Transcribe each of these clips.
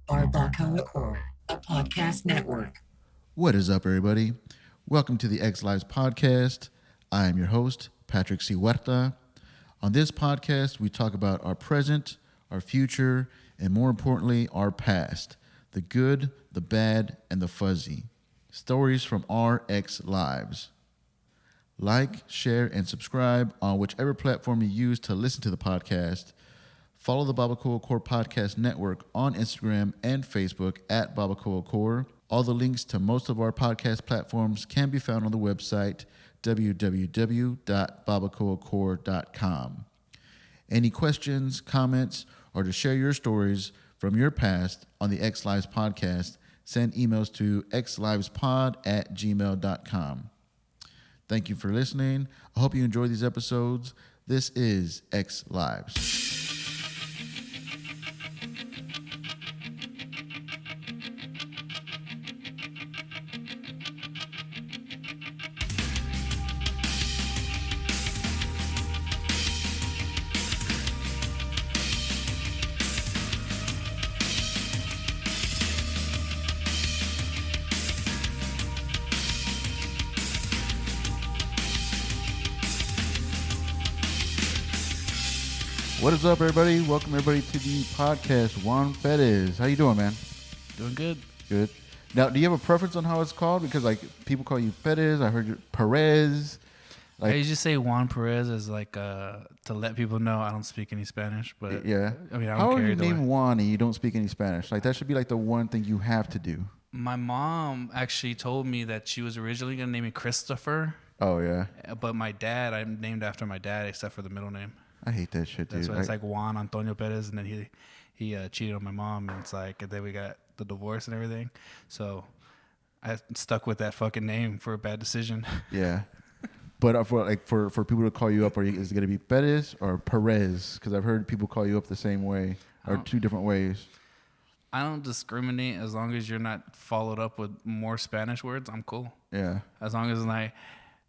BarbacoaCore, a podcast network. What is up, everybody? Welcome to the X Lives podcast. I am your host, Patrick C. Huerta. On this podcast, we talk about our present, our future, and more importantly, our past. The good, the bad, and the fuzzy. Stories from our X lives. Like, share, and subscribe on whichever platform you use to listen to the podcast. Follow the BarbacoaCore Podcast Network on Instagram and Facebook at BarbacoaCore. All the links to most of our podcast platforms can be found on the website www.barbacoacore.com. Any questions, comments, or to share your stories from your past on the X Lives podcast, send emails to xlivespod@gmail.com. Thank you for listening. I hope you enjoy these episodes. This is X Lives. What is up, everybody? Welcome, everybody, to the podcast. Juan Perez. How you doing, man? Doing good. Good. Now, do you have a preference on how it's called? Because, like, people call you Perez. I heard you Perez. I usually say Juan Perez as like to let people know I don't speak any Spanish. But yeah. I mean, I how don't are care you either named way. Juan and you don't speak any Spanish? Like, that should be like the one thing you have to do. My mom actually told me that she was originally gonna name me Christopher, Oh yeah. but my dad, I'm named after my dad except for the middle name. I hate that shit, dude. That's why it's like Juan Antonio Perez, and then he cheated on my mom, and it's like, and then we got the divorce and everything. So I stuck with that fucking name for a bad decision. Yeah. But for people to call you up, is it gonna be Perez or Perez? Because I've heard people call you up the same way or two different ways. I don't discriminate as long as you're not followed up with more Spanish words. I'm cool. Yeah. As long as it's like,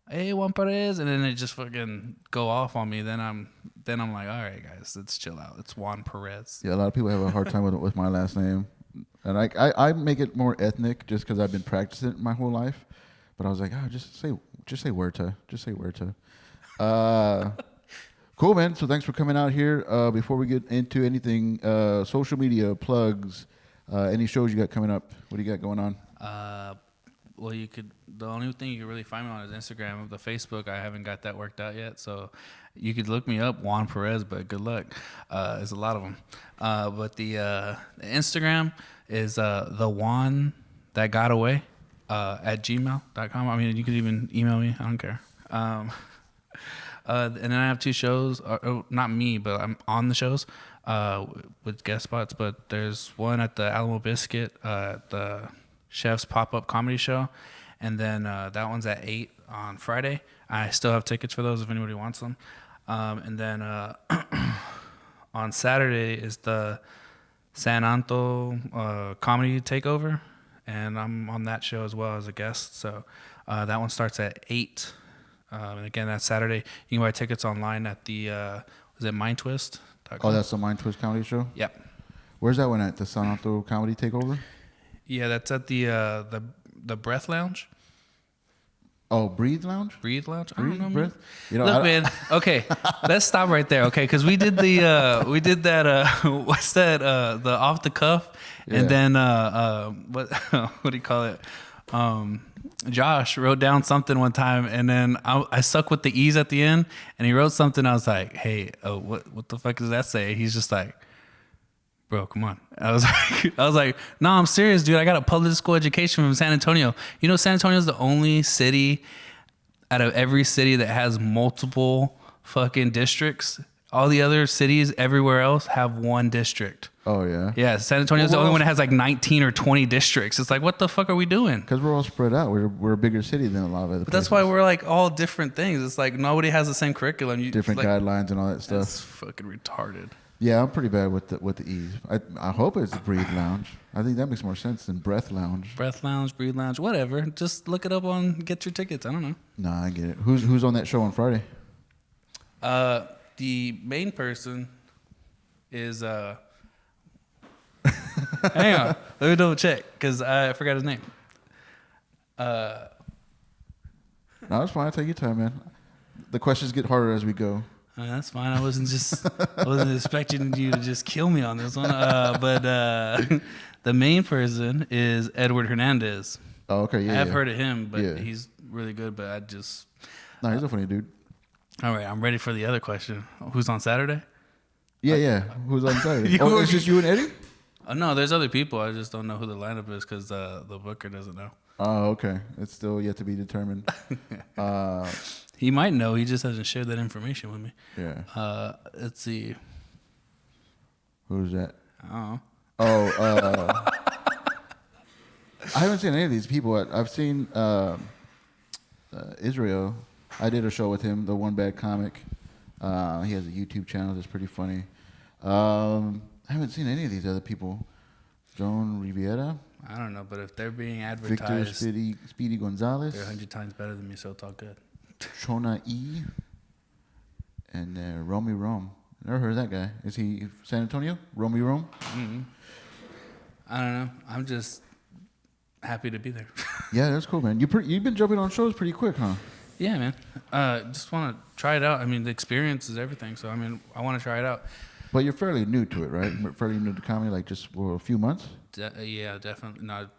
hey, Juan Perez, and then they just fucking go off on me, then I'm like, all right, guys, let's chill out. It's Juan Perez. Yeah, a lot of people have a hard time with my last name, and I make it more ethnic just because I've been practicing it my whole life. But I was like, just say Huerta, just say Huerta. Cool, man. So thanks for coming out here. Before we get into anything, social media plugs, any shows you got coming up? What do you got going on? Well, the only thing you can really find me on is Instagram. The Facebook, I haven't got that worked out yet. So you could look me up, Juan Perez, but good luck. There's a lot of them. But the Instagram is the Juan that got away at gmail.com. I mean, you could even email me. I don't care. And then I have two shows, not me, but I'm on the shows with guest spots. But there's one at the Alamo Biscuit, the Chef's Pop-Up Comedy Show. And then that one's at 8 on Friday. I still have tickets for those if anybody wants them. And then on Saturday is the San Anto Comedy Takeover. And I'm on that show as well as a guest. So that one starts at 8. And again, that's Saturday. You can buy tickets online at the, is it MindTwist.com? Oh, that's the Mind Twist comedy show? Yep. Where's that one at? The San Anto Comedy Takeover? Yeah, that's at the Breath Lounge. Oh, Breathe Lounge? Breathe Lounge? I Breathe, don't know. Breath? You know, Look, man. Okay, let's stop right there. Okay, because we did that. What's that? The off the cuff, Yeah. and then what? What do you call it? Josh wrote down something one time, and then I suck with the E's at the end, and he wrote something. I was like, "Hey, what the fuck does that say?" He's just like, "Bro, come on." I was like, "No, I'm serious, dude. I got a public school education from San Antonio. You know, San Antonio is the only city out of every city that has multiple fucking districts. All the other cities everywhere else have one district." Oh, yeah? Yeah, San Antonio is the only one that has like 19 or 20 districts. It's like, what the fuck are we doing? Because we're all spread out. We're a bigger city than a lot of other But that's why we're like all different things. It's like nobody has the same curriculum. Different guidelines and all that stuff. That's fucking retarded. Yeah, I'm pretty bad with the E's. I hope it's Breathe Lounge. I think that makes more sense than Breath Lounge. Breath Lounge, Breathe Lounge, whatever. Just look it up get your tickets. I don't know. Nah, I get it. Who's on that show on Friday? The main person is Hang on. Let me double check because I forgot his name. No, it's fine. Take your time, man. The questions get harder as we go. That's fine. I wasn't expecting you to just kill me on this one. But the main person is Edward Hernandez. Oh, okay. Yeah. I've heard of him, but Yeah. he's really good. But I just. No, he's a funny dude. All right, I'm ready for the other question. Who's on Saturday? Yeah. Who's on Saturday? Oh, it's just you and Eddie? No, there's other people. I just don't know who the lineup is because the booker doesn't know. Oh, okay. It's still yet to be determined. He might know. He just hasn't shared that information with me. Yeah. Let's see. Who's that? I don't know. Oh, I haven't seen any of these people. I've seen Israel. I did a show with him, the One Bad Comic. He has a YouTube channel that's pretty funny. I haven't seen any of these other people. Joan Riviera. I don't know, but if they're being Victor advertised, Speedy Gonzalez. they're 100 times better than me, so it's all good. Shona E. And Romy Rome. Never heard of that guy. Is he San Antonio? Romy Rome? Mm-hmm. I don't know. I'm just happy to be there. Yeah, that's cool, man. You've been jumping on shows pretty quick, huh? Yeah, man. Just want to try it out. I mean, the experience is everything. So, I mean, I want to try it out. But you're fairly new to it, right? Fairly new to comedy, like just for a few months? Yeah, definitely. Not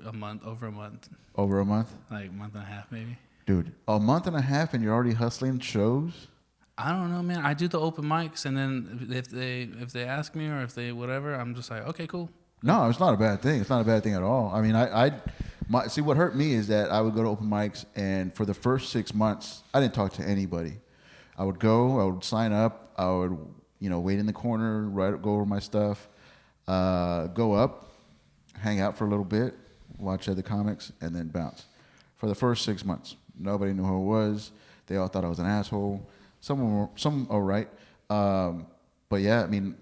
a month, over a month. Over a month? Like a month and a half, maybe. Dude, a month and a half and you're already hustling shows? I don't know, man. I do the open mics, and then if they ask me or if they whatever, I'm just like, okay, cool. No, it's not a bad thing. It's not a bad thing at all. I mean, see, what hurt me is that I would go to open mics, and for the first 6 months, I didn't talk to anybody. I would go, I would sign up, I would, wait in the corner, go over my stuff, go up, hang out for a little bit, watch other comics, and then bounce. For the first 6 months, nobody knew who I was. They all thought I was an asshole. Some all right. But yeah, I mean,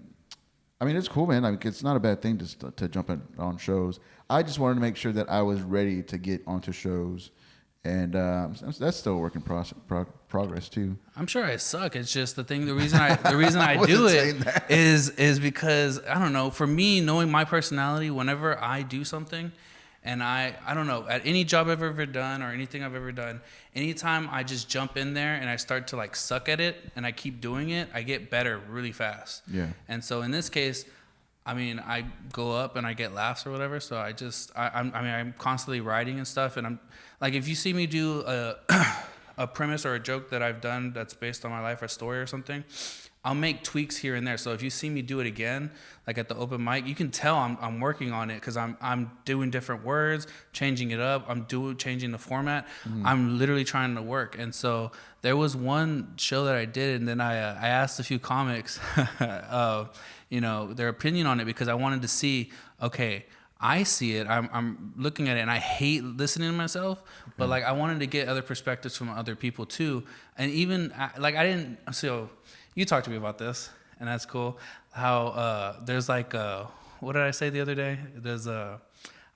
it's cool, man. I mean, it's not a bad thing to jump on shows. I just wanted to make sure that I was ready to get onto shows, and that's still a work in progress too. I'm sure I suck. It's just the reason I do it is because I don't know. For me, knowing my personality, whenever I do something, and I don't know, at any job I've ever done or anything I've ever done, anytime I just jump in there and I start to like suck at it and I keep doing it, I get better really fast. Yeah. And so in this case, I mean, I go up and I get laughs or whatever. So I'm constantly writing and stuff. And I'm like, if you see me do a premise or a joke that I've done that's based on my life or story or something, I'll make tweaks here and there. So if you see me do it again, like at the open mic, you can tell I'm working on it because I'm doing different words, changing it up. I'm changing the format. I'm literally trying to work. And so there was one show that I did, and then I asked a few comics, their opinion on it because I wanted to see, okay, I see it. I'm looking at it, and I hate listening to myself. But like, I wanted to get other perspectives from other people too. And even like, I didn't. So you talked to me about this, and that's cool. How there's like what did I say the other day?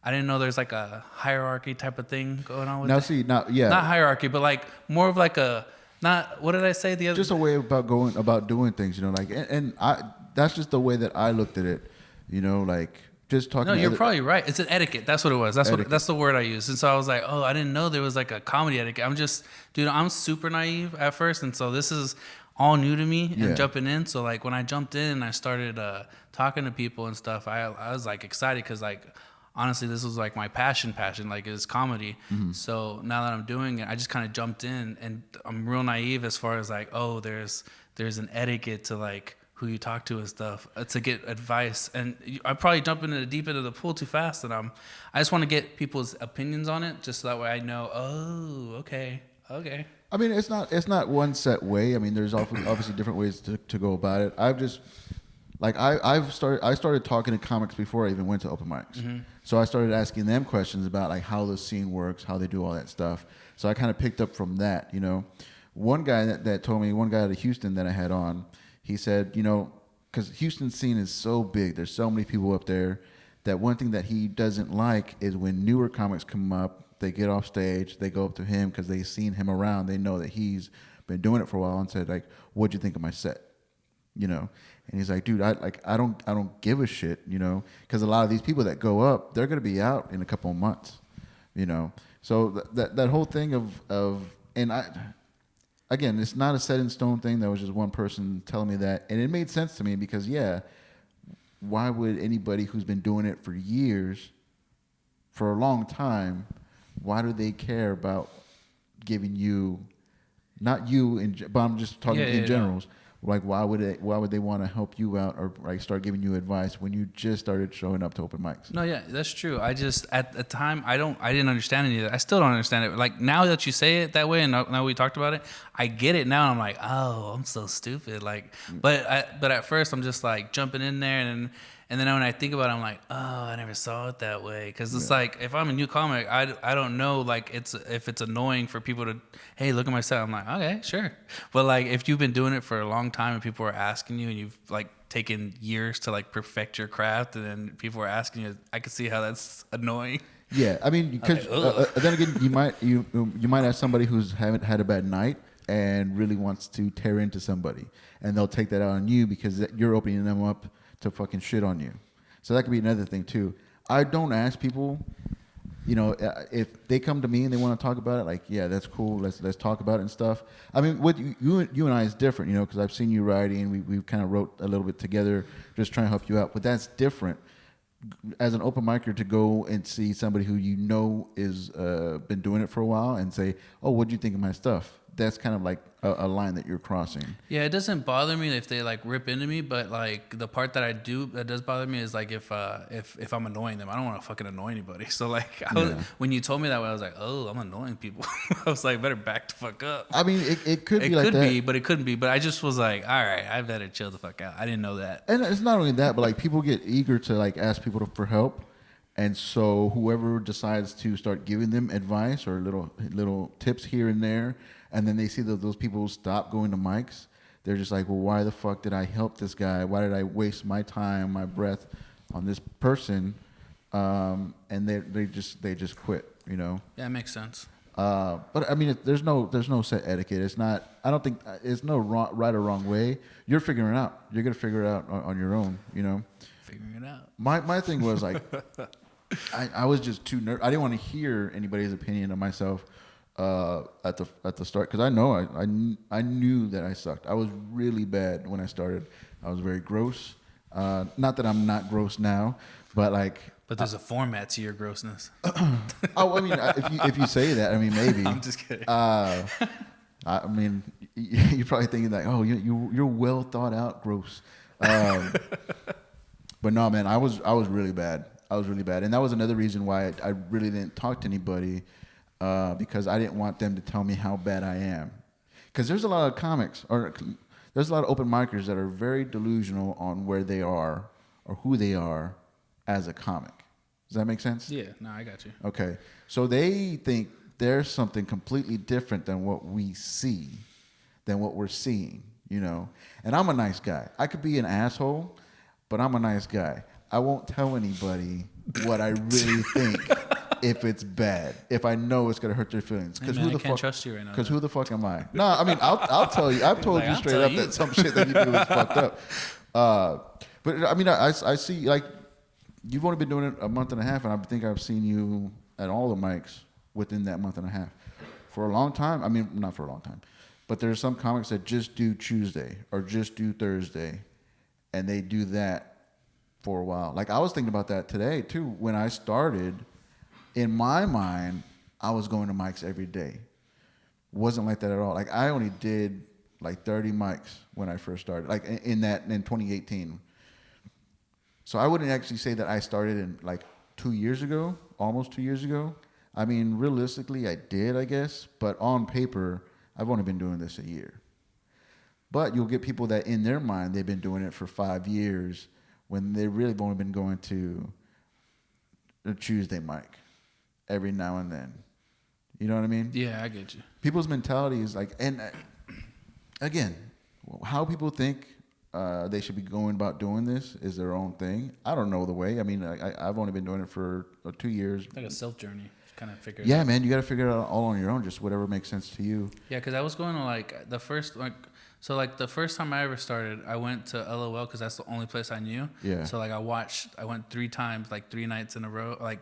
I didn't know there's like a hierarchy type of thing going on with it. Not hierarchy, but like more of like what did I say the other? Just a way about doing things, like, and that's just the way that I looked at it, like. Just talking. No, you're probably right. It's an etiquette. That's what it was. That's the word I used. And so I was like, oh, I didn't know there was like a comedy etiquette. I'm super naive at first, and so this is all new to me and jumping in. So like when I jumped in and I started talking to people and stuff, I was like excited because like honestly, this was like my passion, like is comedy. Mm-hmm. So now that I'm doing it, I just kind of jumped in, and I'm real naive as far as like, oh, there's an etiquette to like who you talk to and stuff to get advice. And I probably jump into the deep end of the pool too fast, and I just want to get people's opinions on it, just so that way I know. Oh, okay. I mean, it's not one set way. I mean, there's obviously different ways to go about it. I've just like I started talking to comics before I even went to open mics. Mm-hmm. So I started asking them questions about like how the scene works, how they do all that stuff. So I kind of picked up from that. One guy that told me, one guy out of Houston that I had on. He said, because Houston's scene is so big, there's so many people up there, that one thing that he doesn't like is when newer comics come up, they get off stage, they go up to him because they've seen him around, they know that he's been doing it for a while, and said, like, what'd you think of my set? And And he's like, dude, I don't give a shit, you know, because a lot of these people that go up, they're going to be out in a couple of months, you know. So that whole thing of and again, it's not a set in stone thing. That was just one person telling me that, and it made sense to me because why would anybody who's been doing it for years, for a long time, why do they care about giving you, not you, but I'm just talking in general. Like, why would they want to help you out or like start giving you advice when you just started showing up to open mics? No, yeah, that's true. I just at the time I didn't understand any of that. I still don't understand it. Like now that you say it that way, and now we talked about it, I get it now. And I'm like, oh, I'm so stupid. Like, but at first I'm just like jumping in there, and then when I think about it, I'm like, oh, I never saw it that way. Because it's like if I'm a new comic, I don't know like if it's annoying for people to, hey, look at my set. I'm like, okay, sure. But like if you've been doing it for a long time and people are asking you and you've like taken years to like perfect your craft, and then people are asking you, I can see how that's annoying. Yeah, I mean, because then again, you might have somebody who's haven't had a bad night and really wants to tear into somebody, and they'll take that out on you because you're opening them up to fucking shit on you. So that could be another thing too. I don't ask people, you know, if they come to me and they want to talk about it, like, yeah, that's cool. Let's talk about it and stuff. I mean, with you and I is different, you know, because I've seen you writing and we kind of wrote a little bit together, just trying to help you out. But that's different as an open micer to go and see somebody who you know is been doing it for a while and say, oh, what'd you think of my stuff? That's kind of like a line that you're crossing. Yeah, it doesn't bother me if they like rip into me, but like the part that does bother me is like if I'm annoying them. I don't want to fucking annoy anybody. So like when you told me that way, I was like, oh, I'm annoying people. I was like, better back the fuck up. I mean, it could be like that. It could be, but it couldn't be. But I just was like, all right, I better chill the fuck out. I didn't know that. And it's not only that, but like people get eager to like ask people for help. And so whoever decides to start giving them advice or little tips here and there, and then they see that those people stop going to mics, they're just like, well, why the fuck did I help this guy? Why did I waste my time, my breath on this person? And they just quit, you know? Yeah, it makes sense. But I mean, there's no set etiquette. It's not. I don't think it's no right or wrong way. You're figuring it out. You're gonna figure it out on your own, you know? Figuring it out. My thing was like, I was just too nervous. I didn't want to hear anybody's opinion of myself at the start, because I know I knew that I sucked. I was really bad when I started. I was very gross. Not that I'm not gross now, but like. But there's a format to your grossness. Oh, I mean, if you say that, I mean, maybe. I'm just kidding. I mean, you're probably thinking like, oh, you're well thought out, gross. But no, man, I was really bad. I was really bad, and that was another reason why I really didn't talk to anybody, because I didn't want them to tell me how bad I am. Because there's a lot of comics, or there's a lot of open micers that are very delusional on where they are or who they are as a comic. Does that make sense? Yeah, no, I got you. Okay, so they think there's something completely different than what we see, than what we're seeing, you know. And I'm a nice guy. I could be an asshole, but I'm a nice guy. I won't tell anybody what I really think if it's bad, if I know it's gonna hurt their feelings. Because I can't trust you right now. Because who the fuck am I? No, I mean I'll tell you. I've told you straight up that some shit that you do is fucked up. But I mean I see, like, you've only been doing it a month and a half, and I think I've seen you at all the mics within that month and a half. For a long time, I mean, not for a long time, but there's some comics that just do Tuesday or just do Thursday, and they do that for a while. Like, I was thinking about that today, too. When I started, in my mind, I was going to mics every day. Wasn't like that at all. Like, I only did, like, 30 mics when I first started, like, in 2018. So I wouldn't actually say that I started in like 2 years ago, almost 2 years ago. I mean, realistically, I did, I guess. But on paper, I've only been doing this a year. But you'll get people that in their mind, they've been doing it for 5 years when they really have only been going to a Tuesday mic every now and then. You know what I mean? Yeah, I get you. People's mentality is like, and again, how people think they should be going about doing this is their own thing. I don't know the way. I mean, I've only been doing it for 2 years. Like a self journey, kind of figure it out. Yeah, man, you got to figure it out all on your own, just whatever makes sense to you. Yeah, because I was going to like the first, like So like the first time I ever started, I went to LOL because that's the only place I knew. Yeah. So like I went 3 times, like 3 nights in a row, like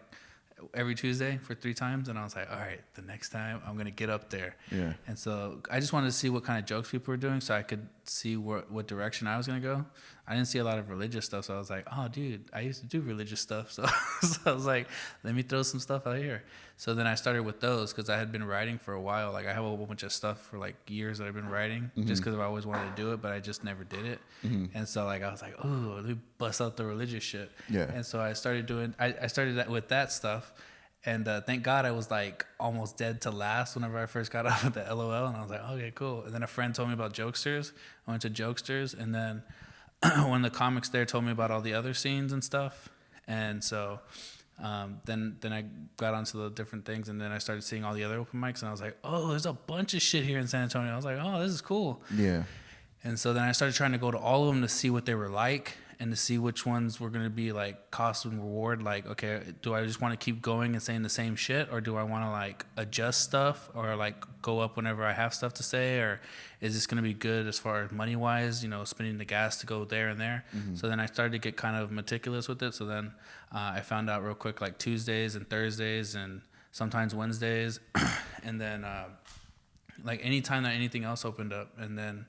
every Tuesday for 3 times, and I was like, all right, the next time I'm gonna get up there. Yeah. And so I just wanted to see what kind of jokes people were doing, so I could see what direction I was gonna go. I didn't see a lot of religious stuff, so I was like, oh, dude, I used to do religious stuff, so, so I was like, let me throw some stuff out here. So then I started with those because I had been writing for a while. Like I have a whole bunch of stuff for like years that I've been writing, just because I always wanted to do it, but I just never did it. And so like I was like, oh, let me bust out the religious shit. Yeah. And so I started doing. I started that with that stuff. And thank God I was like almost dead to last whenever I first got out of the LOL. And I was like, okay, cool. And then a friend told me about Jokesters. I went to Jokesters. And then when the comics there told me about all the other scenes and stuff. And so then I got onto the different things. And then I started seeing all the other open mics. And I was like, oh, there's a bunch of shit here in San Antonio. I was like, oh, this is cool. Yeah. And so then I started trying to go to all of them to see what they were like and to see which ones were going to be like cost and reward. Like, okay, do I just want to keep going and saying the same shit, or do I want to like adjust stuff or like go up whenever I have stuff to say, or is this going to be good as far as money wise, spending the gas to go there and there. So then I started to get kind of meticulous with it. So then I found out real quick, like Tuesdays and Thursdays and sometimes Wednesdays. And then like anytime that anything else opened up. And then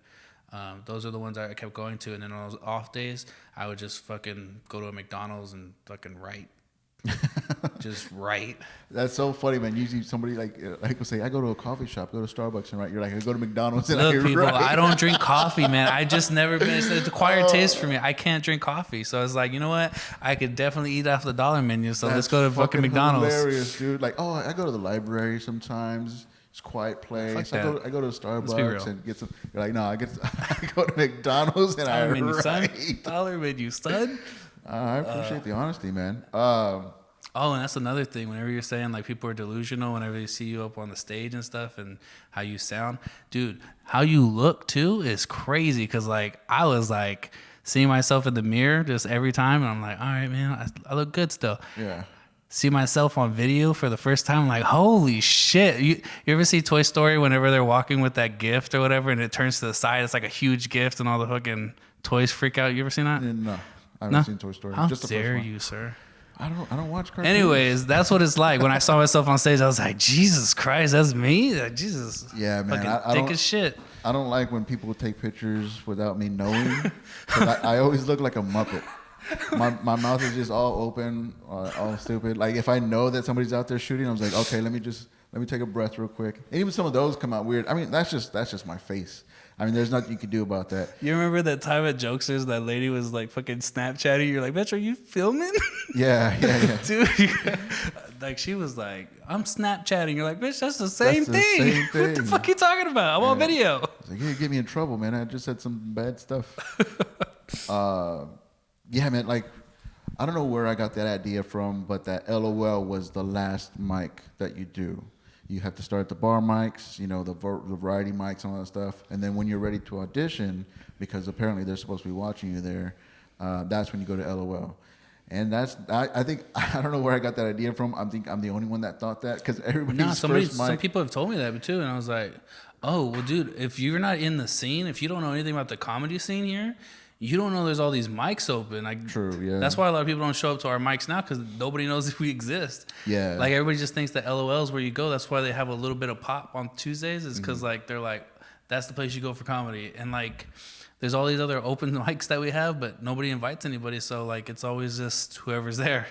those are the ones I kept going to. And then on those off days, I would just fucking go to a McDonald's and fucking write. Just write. That's so funny, man. Usually somebody like will say, I go to a coffee shop, go to Starbucks and write. You're like, I go to McDonald's and Look, I people, write. I don't drink coffee, man. I just never been. It's acquired taste for me. I can't drink coffee. So it's like, you know what? I could definitely eat off the dollar menu. So let's go to fucking McDonald's. Hilarious, dude. Like, oh, I go to the library sometimes. It's a quiet place. I go to Starbucks and get some. You're like, no, I go to McDonald's and Dollar menu, son. write. Dollar menu, son. I appreciate the honesty, man. Oh, and that's another thing. Whenever you're saying like people are delusional, whenever they see you up on the stage and stuff, and how you sound, dude, how you look too is crazy. Because like I was like seeing myself in the mirror just every time, and I'm like, all right, man, I look good still. Yeah. See myself on video for the first time, I'm like, holy shit. You ever see Toy Story whenever they're walking with that gift or whatever, and it turns to the side, it's like a huge gift, and all the fucking toys freak out? You ever seen that? No, I haven't seen Toy Story. How Just the first dare one. you, sir? I don't watch cartoons. Anyways, that's what it's like. When I saw myself on stage, I was like, Jesus Christ, that's me? Like, Jesus. Yeah, man. Fucking I thick don't, as shit. I don't like when people take pictures without me knowing. 'Cause I always look like a Muppet. My mouth is just all open, all stupid. Like if I know that somebody's out there shooting, I'm like, okay, let me take a breath real quick. And even some of those come out weird. I mean, that's just my face. I mean, there's nothing you can do about that. You remember that time at Jokesters, that lady was like fucking Snapchatting? You're like, bitch, are you filming? Yeah. Dude, like she was like, I'm Snapchatting. You're like, bitch, that's the same That's the thing. same What the thing. fuck you talking about? I'm on video. It's like, you get me in trouble, man. I just said some bad stuff. Yeah, man. Like, I don't know where I got that idea from, but that LOL was the last mic that you do. You have to start the bar mics, the variety mics and all that stuff. And then when you're ready to audition, because apparently they're supposed to be watching you there, that's when you go to LOL. And I think, I don't know where I got that idea from. I think I'm the only one that thought that, because everybody's Some people have told me that too. And I was like, oh, well, dude, if you're not in the scene, if you don't know anything about the comedy scene here, you don't know there's all these mics open. Like, true, yeah. That's why a lot of people don't show up to our mics now, because nobody knows if we exist. Yeah. Like, everybody just thinks that LOL is where you go. That's why they have a little bit of pop on Tuesdays, is because, like, they're like, that's the place you go for comedy. And, like, there's all these other open mics that we have, but nobody invites anybody. So, like, it's always just whoever's there.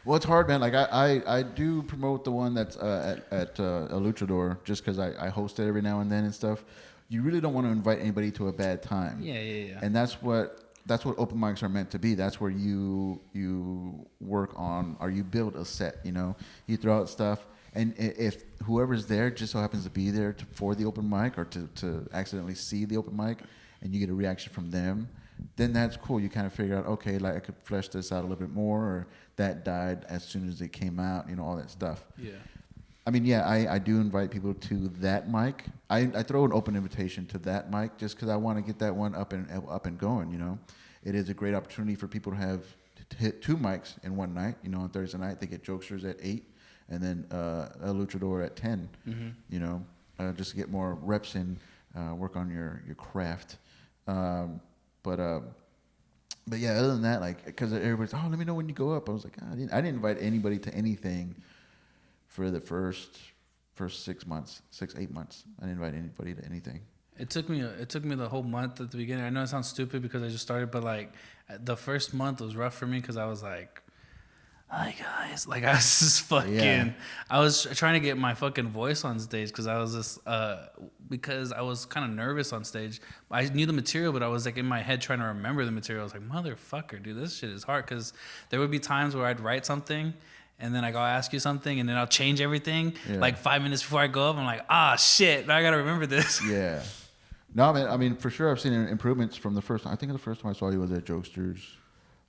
Well, it's hard, man. Like, I do promote the one that's at El Luchador, just because I host it every now and then and stuff. You really don't want to invite anybody to a bad time. Yeah. And that's what open mics are meant to be. That's where you work on, or you build a set. You throw out stuff, and if whoever's there just so happens to be there for the open mic, or to accidentally see the open mic, and you get a reaction from them, then that's cool. You kind of figure out, okay, like I could flesh this out a little bit more, or that died as soon as it came out. All that stuff. Yeah. I mean, yeah, I do invite people to that mic. I throw an open invitation to that mic just because I want to get that one up and going. It is a great opportunity for people to hit 2 mics in one night. On Thursday night they get Jokesters at 8, and then El Luchador at 10. Just to get more reps in, work on your craft. But yeah, other than that, like, because everybody's, oh, let me know when you go up. I was like, I didn't invite anybody to anything for the first 6 months, 8 months. I didn't invite anybody to anything. It took me the whole month at the beginning. I know it sounds stupid because I just started, but like the first month was rough for me because I was like, hi guys, like I was just fucking. Yeah. I was trying to get my fucking voice on stage because I was just because I was kind of nervous on stage. I knew the material, but I was like in my head trying to remember the material. I was like, motherfucker, dude, this shit is hard because there would be times where I'd write something. And then I'll ask you something, and then I'll change everything. Yeah. Like 5 minutes before I go up, I'm like, shit, now I gotta remember this. Yeah. No, I mean, for sure, I've seen improvements from the first time. I think the first time I saw you was at Jokesters,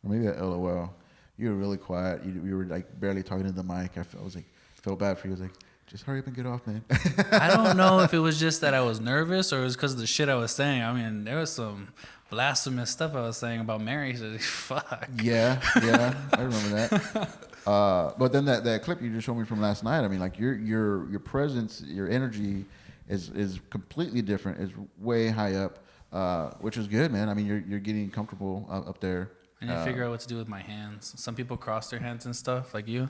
or maybe at LOL. You were really quiet. You were like barely talking to the mic. I was like, felt bad for you. I was like, just hurry up and get off, man. I don't know if it was just that I was nervous or it was because of the shit I was saying. I mean, there was some blasphemous stuff I was saying about Mary. So fuck. Yeah, I remember that. But then that clip you just showed me from last night. I mean, like your presence, your energy is completely different. It's way high up, which is good, man. I mean, you're getting comfortable up there. I need to figure out what to do with my hands. Some people cross their hands and stuff, like you.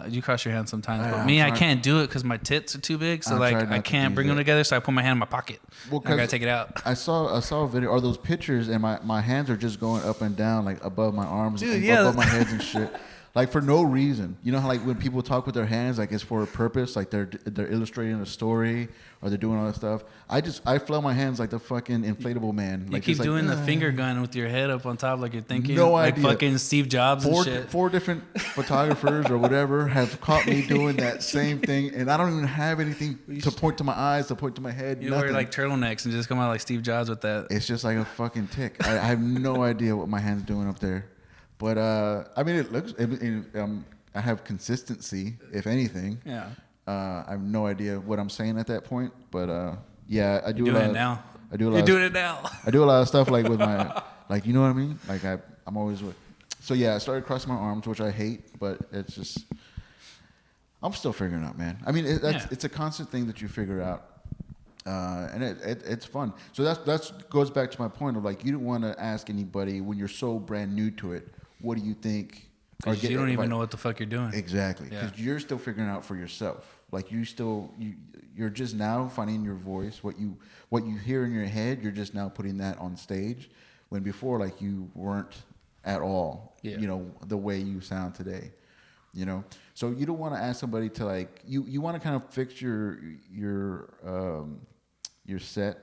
You cross your hands sometimes, but me, I can't do it because my tits are too big. So like, I can't bring them together. So I put my hand in my pocket. Well, I gotta take it out. I saw a video or those pictures, and my hands are just going up and down, like above my arms, Dude, and above my heads and shit. Like for no reason. You know how like when people talk with their hands, like it's for a purpose, like they're illustrating a story or they're doing all that stuff. I flail my hands like the fucking inflatable man. You like, keep doing like, the finger gun with your head up on top, like you're thinking. No like idea. Fucking Steve Jobs and shit. 4 different photographers or whatever have caught me doing that same thing, and I don't even have anything to point to my eyes, to point to my head. You nothing. wear like turtlenecks and just come out like Steve Jobs with that. It's just like a fucking tick. I have no idea what my hand's doing up there, but I mean, it looks. I have consistency, if anything. Yeah. I have no idea what I'm saying at that point, but yeah, I do. You're doing it now. I do a lot. You're doing it now. I do a lot of stuff like with my, like, you know what I mean? Like I'm always with. So yeah, I started crossing my arms, which I hate, but it's just, I'm still figuring out, man. I mean, it's a constant thing that you figure out, and it's fun. So that's goes back to my point of like, you don't want to ask anybody when you're so brand new to it, what do you think? Because you don't even know what the fuck you're doing. Exactly. Because you're still figuring out for yourself. Like you're just now finding your voice. What you hear in your head, you're just now putting that on stage. When before, like you weren't at all. Yeah. You know, the way you sound today. You know, so you don't want to ask somebody to like you want to kind of fix your set,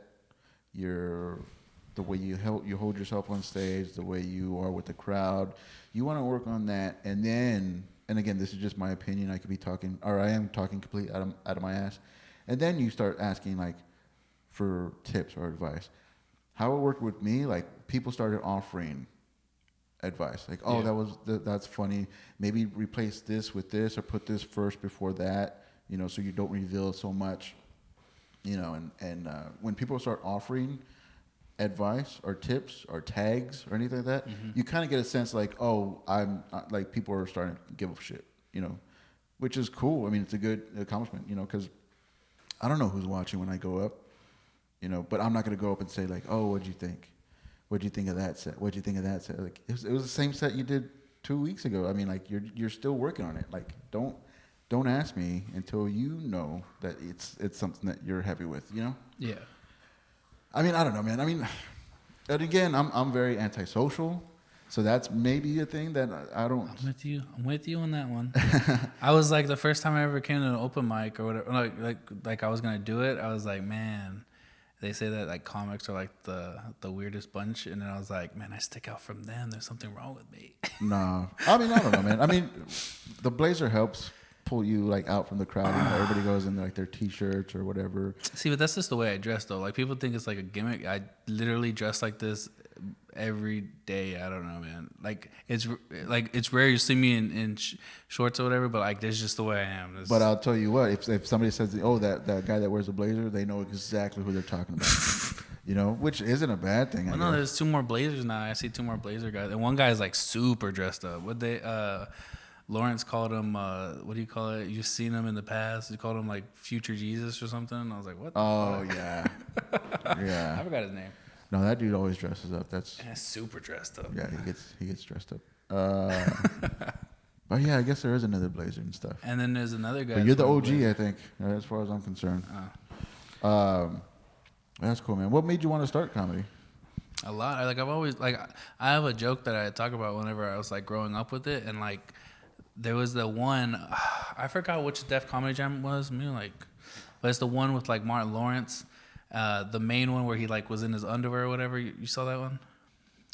the way you hold yourself on stage, the way you are with the crowd. You want to work on that, and then, and again, this is just my opinion. I could be talking, or I am talking completely out of my ass. And then you start asking like for tips or advice. How it worked with me, like people started offering advice, like, oh, that's funny. Maybe replace this with this, or put this first before that. You know, so you don't reveal so much. You know, and when people start offering advice or tips or tags or anything like that, you kind of get a sense like, oh, I'm like, people are starting to give a shit, you know, which is cool. I mean, it's a good accomplishment, you know, because I don't know who's watching when I go up, you know, but I'm not going to go up and say like, oh, what'd you think? What'd you think of that set? What'd you think of that set? Like, it was the same set you did 2 weeks ago. I mean, like, you're still working on it. Like, don't ask me until you know that it's something that you're happy with, you know? Yeah. I mean, I don't know, man. I mean, and again, I'm very antisocial, so that's maybe a thing that I don't. I'm with you on that one. I was like, the first time I ever came to an open mic or whatever, like I was gonna do it. I was like, man, they say that like comics are like the weirdest bunch, and then I was like, man, I stick out from them. There's something wrong with me. Nah, I mean, I don't know, man. I mean, the blazer helps pull you like out from the crowd. You know, everybody goes in like their t-shirts or whatever. See, but that's just the way I dress though. Like people think it's like a gimmick. I literally dress like this every day. I don't know, man. Like it's rare you see me in shorts or whatever, but like that's just the way I am. But I'll tell you what, if somebody says, oh, that guy that wears a blazer, they know exactly who they're talking about. You know, which isn't a bad thing. Well, no, there's 2 more blazers now. I see 2 more blazer guys, and one guy's like super dressed up. What they Lawrence called him, what do you call it? You've seen him in the past. He called him like Future Jesus or something. And I was like, what the fuck? Yeah. Yeah. I forgot his name. No, that dude always dresses up. That's And super dressed up. yeah. He gets dressed up. But yeah, I guess there is another Blazer and stuff. And then there's another guy. But you're the OG, I think, as far as I'm concerned. Oh. That's cool, man. What made you want to start comedy? A lot. I've always I have a joke that I talk about whenever I was like growing up with it, and like there was the one I forgot which Def Comedy Jam it was. But it's the one with like Martin Lawrence, the main one where he like was in his underwear or whatever. You saw that one?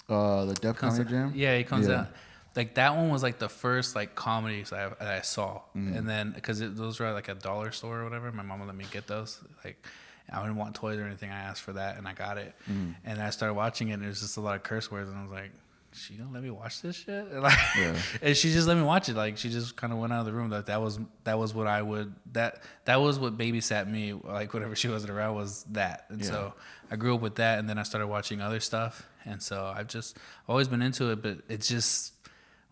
The Def Comedy Jam. Yeah, he comes out. Like that one was like the first like comedy I saw, and then because those were at like a dollar store or whatever. My mom would let me get those. Like I didn't want toys or anything. I asked for that and I got it. And I started watching it and there's just a lot of curse words and I was like, she gonna let me watch this shit? And, like, and she just let me watch it. Like she just kind of went out of the room. Like that was what I would that was what babysat me. Like whenever she wasn't around was that. And so I grew up with that and then I started watching other stuff. And so I've always been into it, but it's just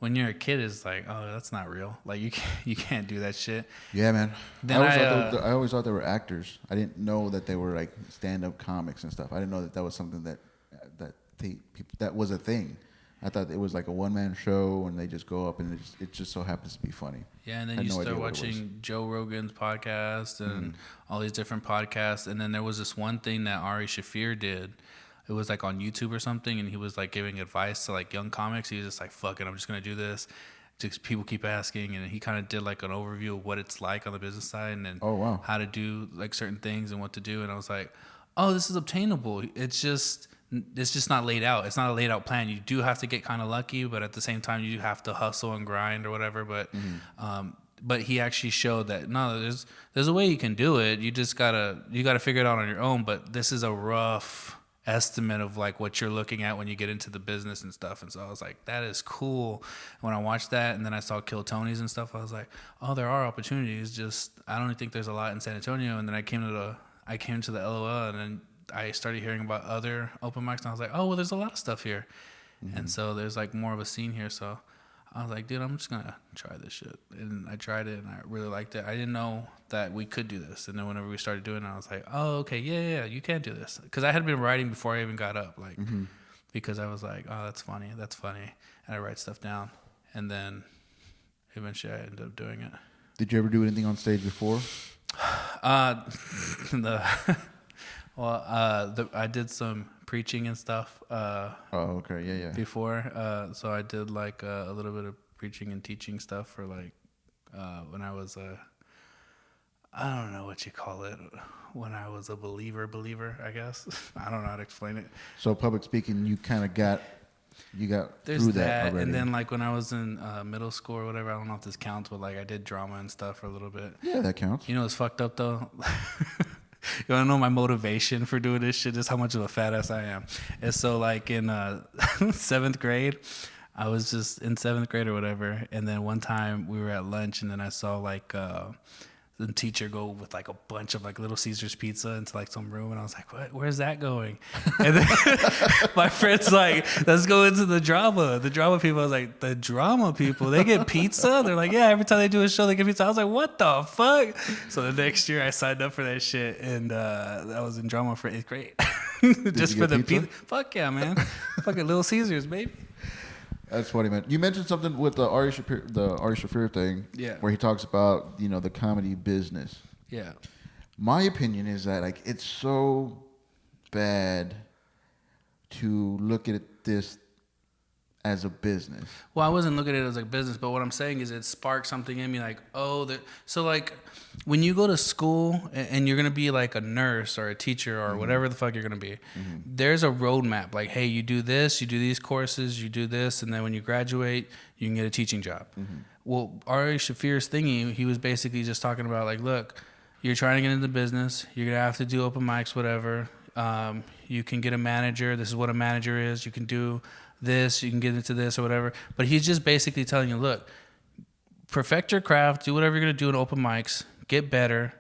when you're a kid, it's like, oh, that's not real. Like you can't do that shit. Yeah, man. Then I always thought they were actors. I didn't know that they were like stand-up comics and stuff. I didn't know that was something that was a thing. I thought it was like a one-man show and they just go up and it just so happens to be funny. Yeah, and then you start watching Joe Rogan's podcast and all these different podcasts. And then there was this one thing that Ari Shaffir did. It was like on YouTube or something, and he was like giving advice to like young comics. He was just like, "Fuck it, I'm just gonna do this." Just people keep asking, and he kind of did like an overview of what it's like on the business side, and then how to do like certain things and what to do. And I was like, "Oh, this is obtainable. It's just not laid out. It's not a laid out plan. You do have to get kind of lucky, but at the same time, you have to hustle and grind or whatever." But he actually showed that no, there's a way you can do it. You just gotta figure it out on your own. But this is a rough estimate of like what you're looking at when you get into the business and stuff. And so I was like, that is cool. When I watched that and then I saw Kill Tony's and stuff, I was like, oh, there are opportunities. Just I don't think there's a lot in San Antonio. And then I came to the LOL and then I started hearing about other open mics and I was like, oh, well, there's a lot of stuff here. And so there's like more of a scene here. So I was like, dude, I'm just gonna try this shit. And I tried it and I really liked it. I didn't know that we could do this. And then whenever we started doing it, I was like, oh, okay, yeah, you can do this. Because I had been writing before I even got up, like, because I was like, oh, that's funny. And I write stuff down. And then eventually I ended up doing it. Did you ever do anything on stage before? I did some preaching and stuff. Before, so I did like a little bit of preaching and teaching stuff for like when I was I don't know what you call it. When I was a believer, I guess. I don't know how to explain it. So public speaking, you kind of got through that already. And then like when I was in middle school or whatever, I don't know if this counts, but like I did drama and stuff for a little bit. Yeah, that counts. You know what's fucked up though? You want to know my motivation for doing this shit? Just how much of a fat ass I am. And so like in 7th grade, I was just in 7th grade or whatever. And then one time we were at lunch and then I saw like the teacher go with like a bunch of like Little Caesars pizza into like some room. And I was like, what? Where's that going? And then my friend's like, let's go into the drama. The drama people. I was like, the drama people, they get pizza? They're like, yeah, every time they do a show, they get pizza. I was like, what the fuck? So the next year I signed up for that shit. And I was in drama for 8th grade. Just for the pizza? Fuck yeah, man. Fucking Little Caesars, baby. That's funny, man. You mentioned something with the Ari Shaffir thing, where he talks about the comedy business. Yeah. My opinion is that like it's so bad to look at this as a business. Well, I wasn't looking at it as a business, but what I'm saying is it sparked something in me like, so like when you go to school and you're going to be like a nurse or a teacher or whatever the fuck you're going to be, there's a roadmap. Like, hey, you do this, you do these courses, you do this, and then when you graduate, you can get a teaching job. Well, Ari Shaffir's thingy, he was basically just talking about like, look, you're trying to get into the business, you're going to have to do open mics, whatever. You can get a manager. This is what a manager is. You can do this, you can get into this or whatever. But he's just basically telling you, look, perfect your craft, do whatever you're going to do in open mics, get better,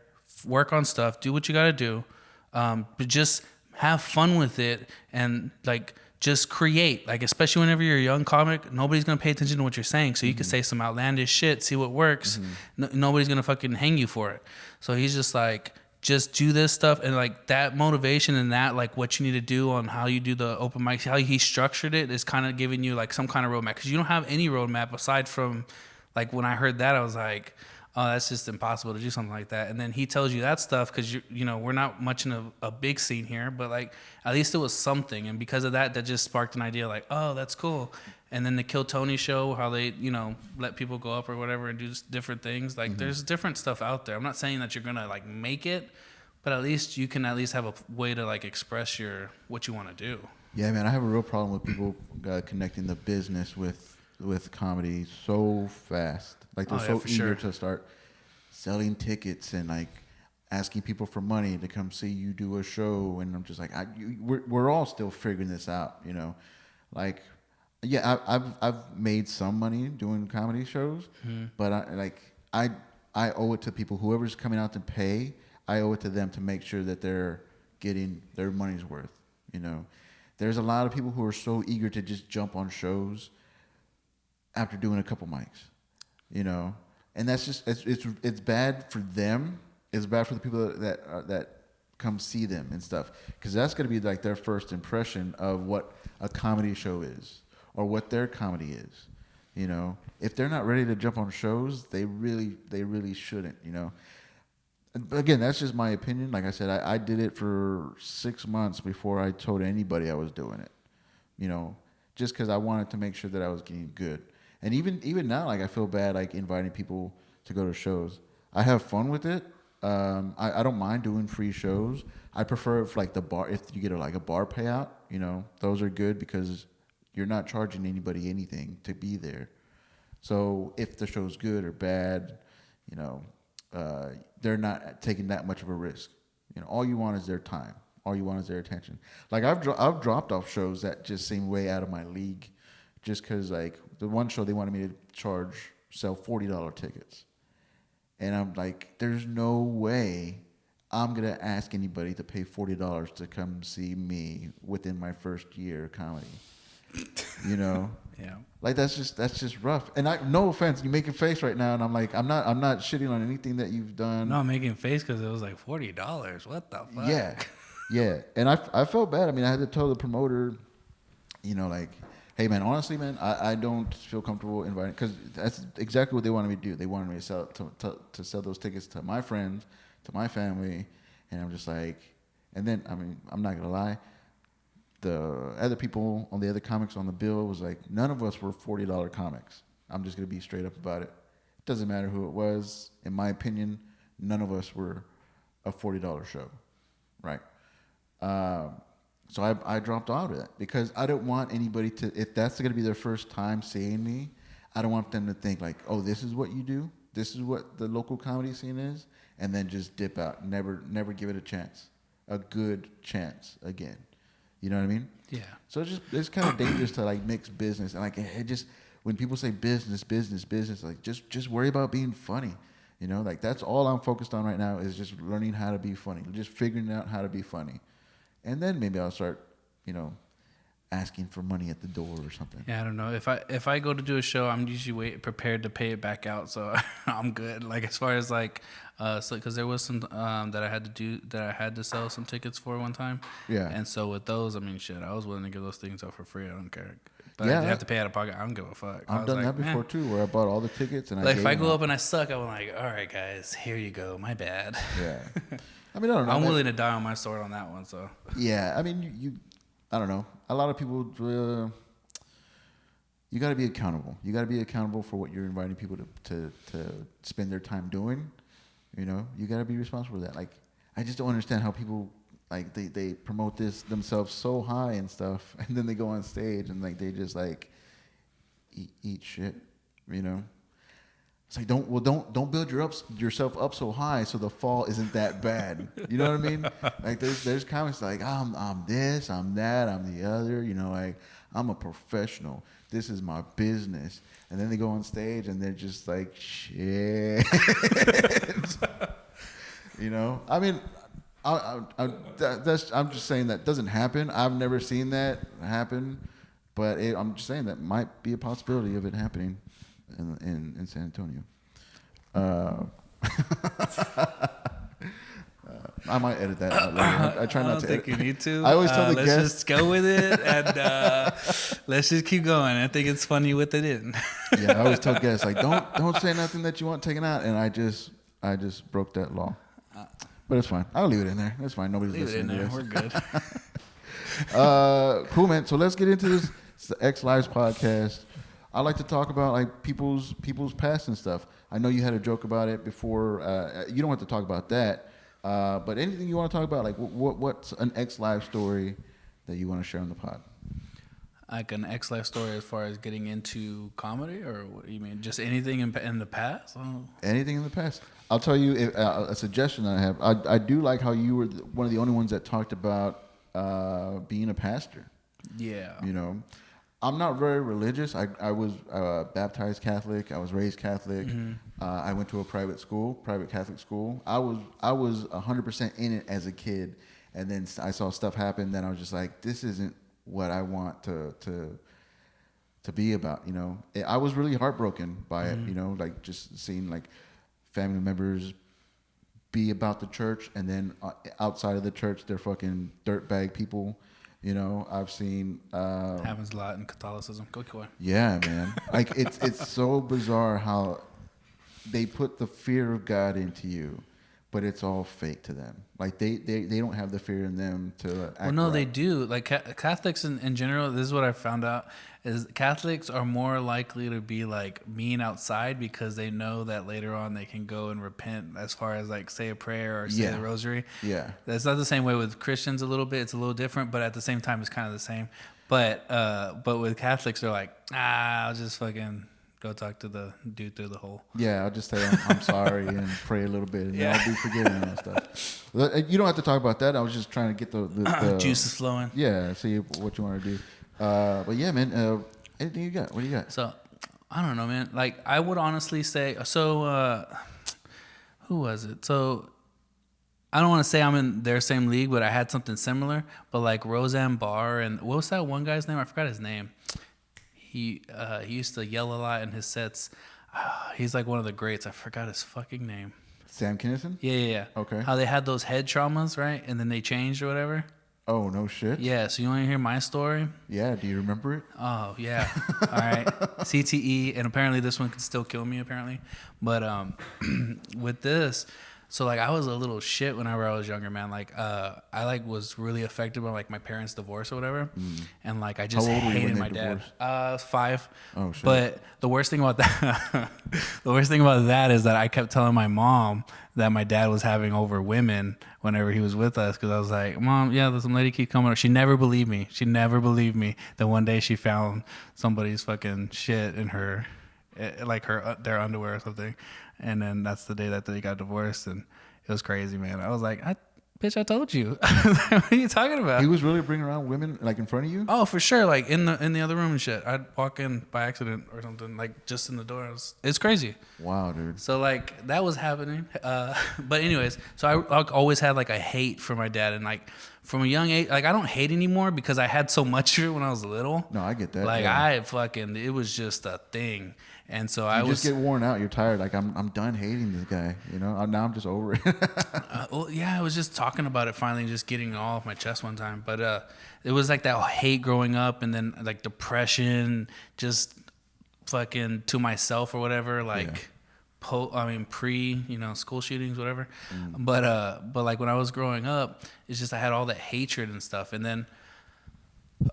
work on stuff, do what you got to do, but just have fun with it and like just create. Like especially whenever you're a young comic, nobody's going to pay attention to what you're saying. So you can say some outlandish shit, see what works. Nobody's going to fucking hang you for it. So he's just like, just do this stuff, and like that motivation and that like what you need to do on how you do the open mics, how he structured it is kind of giving you like some kind of roadmap, because you don't have any roadmap aside from like when I heard that I was like, oh, that's just impossible to do something like that. And then he tells you that stuff because you know we're not much in a big scene here, but like at least it was something, and because of that just sparked an idea like, oh, that's cool. And then the Kill Tony show, how they, you know, let people go up or whatever and do different things. Like, there's different stuff out there. I'm not saying that you're going to, like, make it, but at least you can at least have a way to, like, express what you want to do. Yeah, man, I have a real problem with people connecting the business with comedy so fast. Like, they're so eager to start selling tickets and, like, asking people for money to come see you do a show. And I'm just like, we're all still figuring this out, you know? Like... Yeah, I've made some money doing comedy shows, but I owe it to people. Whoever's coming out to pay, I owe it to them to make sure that they're getting their money's worth. You know, there's a lot of people who are so eager to just jump on shows after doing a couple mics. You know, and that's just it's bad for them. It's bad for the people that come see them and stuff, because that's going to be like their first impression of what a comedy show is. Or what their comedy is, you know. If they're not ready to jump on shows, they really shouldn't, you know. But again, that's just my opinion. Like I said, I did it for 6 months before I told anybody I was doing it, you know, just because I wanted to make sure that I was getting good. And even now, like I feel bad like inviting people to go to shows. I have fun with it. I don't mind doing free shows. I prefer if like if you get a bar payout, you know, those are good because you're not charging anybody anything to be there. So if the show's good or bad, you know, they're not taking that much of a risk. You know, all you want is their time. All you want is their attention. Like I've dropped off shows that just seem way out of my league, just because like the one show they wanted me to sell $40 tickets, and I'm like, there's no way I'm gonna ask anybody to pay $40 to come see me within my first year of comedy. You know, yeah, like that's just rough. And no offense, you make a face right now, and I'm like, I'm not shitting on anything that you've done. No, I'm making a face because it was like $40. What the fuck? Yeah. And I felt bad. I mean, I had to tell the promoter, you know, like, hey man, honestly, man, I don't feel comfortable inviting, because that's exactly what they wanted me to do. They wanted me to sell those tickets to my friends, to my family, and I'm just like, and then I mean, I'm not gonna lie. The other people on the other comics on the bill was like, none of us were $40 comics. I'm just going to be straight up about it. It doesn't matter who it was. In my opinion, none of us were a $40 show, right? So I dropped out of that because I don't want anybody to, if that's going to be their first time seeing me, I don't want them to think like, oh, this is what you do? This is what the local comedy scene is? And then just dip out. Never give it a chance. A good chance again. You know what I mean? Yeah. So it's kind of dangerous to like mix business, and like it just, when people say business, like just worry about being funny. You know, like that's all I'm focused on right now is just learning how to be funny, just figuring out how to be funny, and then maybe I'll start, you know, asking for money at the door or something. Yeah, I don't know. If I go to do a show, I'm usually prepared to pay it back out, so I'm good. Like as far as like, so because there was some that I had to sell some tickets for one time. Yeah. And so with those, I mean, shit, I was willing to give those things out for free. I don't care. But Yeah, I have to pay out of pocket. I don't give a fuck. I've done that before too, where I bought all the tickets and like if I go up and I suck, I'm like, all right, guys, here you go. My bad. Yeah. I mean, I don't know. I'm willing to die on my sword on that one. So. Yeah, I mean, you I don't know. A lot of people, you got to be accountable. You got to be accountable for what you're inviting people to spend their time doing. You know, you got to be responsible for that. Like, I just don't understand how people, like, they promote this themselves so high and stuff, and then they go on stage and, like, they just, like, eat shit, you know? It's like, don't build yourself up so high so the fall isn't that bad. You know what I mean? Like there's comics like I'm this, I'm that, I'm the other. You know, like I'm a professional. This is my business. And then they go on stage and they're just like shit. You know? I mean, I'm just saying that doesn't happen. I've never seen that happen, but I'm just saying that might be a possibility of it happening. In San Antonio. I might edit that out later. I try not I don't to think edit. you need to. I always tell the let's guests. just go with it and let's just keep going. I think it's funny with it in. Yeah, I always tell guests like don't say nothing that you want taken out, and I just broke that law. But it's fine. I'll leave it in there. It's fine. Nobody's Leave it in listening there. to this. We're good. Cool, man. So let's get into this. It's the X Lives podcast. I like to talk about like people's past and stuff. I know you had a joke about it before. You don't have to talk about that. But anything you want to talk about, like what's an X Live story that you want to share on the pod? Like an X Life story as far as getting into comedy, or what do you mean? Just anything in the past? Oh. Anything in the past. I'll tell you a suggestion that I have. I do like how you were one of the only ones that talked about being a pastor. Yeah. You know, I'm not very religious. I was baptized Catholic. I was raised Catholic. Mm-hmm. I went to a private Catholic school. I was 100% in it as a kid, and then I saw stuff happen. Then I was just like, this isn't what I want to be about. You know, I was really heartbroken by it. You know, like just seeing like family members be about the church, and then outside of the church, they're fucking dirtbag people. You know, I've seen Happens a lot in Catholicism. Go on. yeah, man. Like it's so bizarre how they put the fear of God into you, but it's all fake to them. Like they don't have the fear in them to act. Well, no, right. they do. Like Catholics in general, this is what I found out, is Catholics are more likely to be like mean outside because they know that later on they can go and repent as far as like say a prayer or say the rosary. Yeah. That's not the same way with Christians a little bit. It's a little different, but at the same time it's kind of the same. But with Catholics, they're like, I'll just fucking go talk to the dude through the hole. Yeah, I'll just say I'm sorry and pray a little bit, and I'll be forgiven and stuff. You don't have to talk about that. I was just trying to get the juices flowing. Yeah, see what you want to do. But yeah, man. Anything you got? What do you got? So, I don't know, man. Like, I would honestly say, so, who was it? So, I don't want to say I'm in their same league, but I had something similar. But like Roseanne Barr and what was that one guy's name? I forgot his name. He used to yell a lot in his sets. He's like one of the greats. I forgot his fucking name. Sam Kinison? Yeah. Okay. How they had those head traumas, right? And then they changed or whatever. Oh, no shit? Yeah, so you want to hear my story? Yeah, do you remember it? Oh, yeah. All right. CTE, and apparently this one could still kill me, apparently. But with this, so, like, I was a little shit whenever I was younger, man. Like, I, like, was really affected by, like, my parents' divorce or whatever. And, like, I just How old were you hated when my they dad. divorced? 5. Oh, shit. But the worst thing about that, is that I kept telling my mom that my dad was having over women whenever he was with us, because I was like, Mom, yeah, there's some lady keep coming. She never believed me. She never believed me that one day she found somebody's fucking shit in her, like their underwear or something. And then that's the day that they got divorced, and it was crazy, man. I was like, bitch, I told you. What are you talking about? He was really bringing around women like in front of you? Oh, for sure. Like in the other room and shit. I'd walk in by accident or something, like just in the door. It's crazy. Wow, dude. So like that was happening. But anyways, so I always had like a hate for my dad, and like from a young age, like I don't hate anymore because I had so much of it when I was little. No, I get that. Like yeah. it was just a thing. And so you just get worn out. You're tired. Like I'm done hating this guy. You know. Now I'm just over it. Well, yeah, I was just talking about it finally, just getting it all off my chest one time. But it was like that hate growing up, and then like depression, just fucking to myself or whatever. Like, pre, school shootings, whatever. But like when I was growing up, it's just I had all that hatred and stuff, and then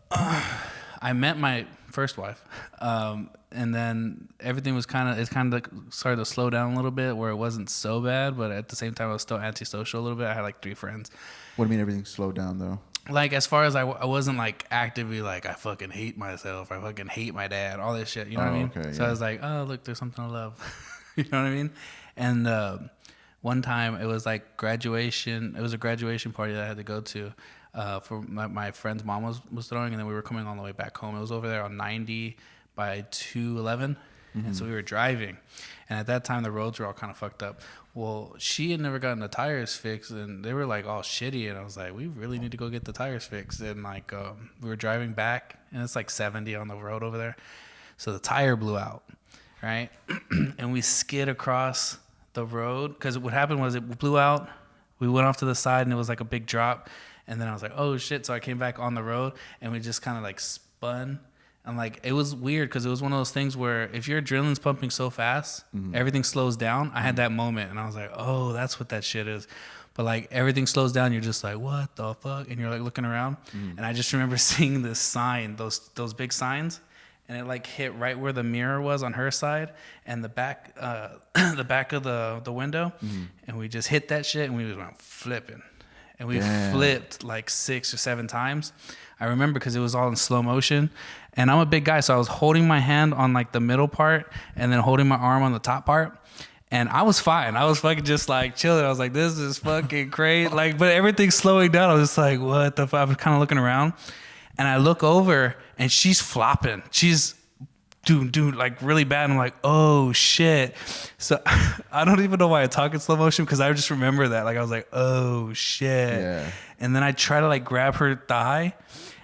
I met my first wife, and then everything was kind of started to slow down a little bit, where it wasn't so bad, but at the same time I was still antisocial a little bit. I had like 3 friends. What do you mean everything slowed down though? Like as far as I wasn't like actively like I fucking hate myself, I fucking hate my dad, all this shit. You know what I mean? Okay, so yeah. I was like, oh look, there's something to love. You know what I mean? And one time it was like graduation. It was a graduation party that I had to go to. For my friend's mom was throwing, and then we were coming all the way back home. It was over there on 90 by 211, and so we were driving, and at that time the roads were all kind of fucked up. Well, she had never gotten the tires fixed, and they were like all shitty, and I was like, we really need to go get the tires fixed. And like we were driving back, and it's like 70 on the road over there, so the tire blew out, right? And we skid across the road, because what happened was it blew out. We went off to the side and it was like a big drop. And then I was like, oh shit. So I came back on the road and we just kind of like spun. And like, it was weird because it was one of those things where if your adrenaline's pumping so fast, everything slows down. I had that moment and I was like, oh, that's what that shit is. But like everything slows down. You're just like, what the fuck? And you're like looking around. And I just remember seeing this sign, those big signs. And it like hit right where the mirror was on her side and the back, the back of the window. And we just hit that shit and we went flipping. And we flipped like 6 or 7 times. I remember because it was all in slow motion. And I'm a big guy, so I was holding my hand on like the middle part and then holding my arm on the top part. And I was fine. I was fucking just like chilling. I was like, this is fucking crazy. Like, but everything's slowing down. I was just like, what the fuck? I was kind of looking around. And I look over and she's flopping. She's doing like really bad. And I'm like, oh shit. So I don't even know why I talk in slow motion because I just remember that. Like I was like, oh shit. Yeah. And then I try to like grab her thigh.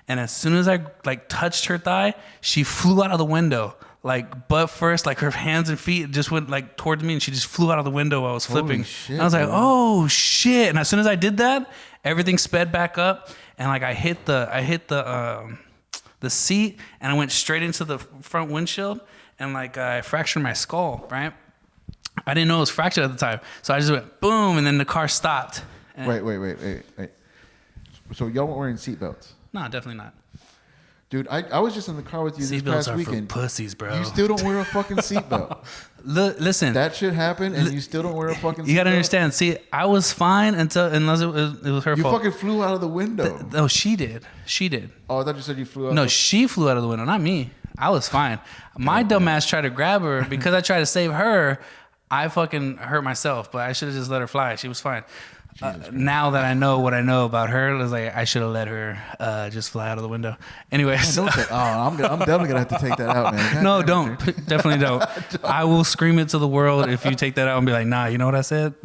And as soon as I like touched her thigh, she flew out of the window. Like butt first, like her hands and feet just went like towards me and she just flew out of the window while I was flipping. Shit, and I was like, oh shit. And as soon as I did that, everything sped back up and like I hit the seat and I went straight into the front windshield and like I fractured my skull, right? I didn't know it was fractured at the time. So I just went boom and then the car stopped. Wait. So y'all weren't wearing seatbelts? No, definitely not. Dude, I was just in the car with you this past weekend. For pussies, bro. You still don't wear a fucking seatbelt. Listen. That shit happened and you still don't wear a fucking seatbelt? You gotta understand. See, I was fine unless it was her fault. You fucking flew out of the window. No, she did. Oh, I thought you said you flew out. No, she flew out of the window, not me. I was fine. My dumb ass tried to grab her because I tried to save her. I fucking hurt myself, but I should have just let her fly. She was fine. Now that I know what I know about her, it was like I should have let her just fly out of the window. Anyways, I'm definitely gonna have to take that out, man. No, don't. Definitely don't. I will scream it to the world if you take that out and be like, nah, you know what I said?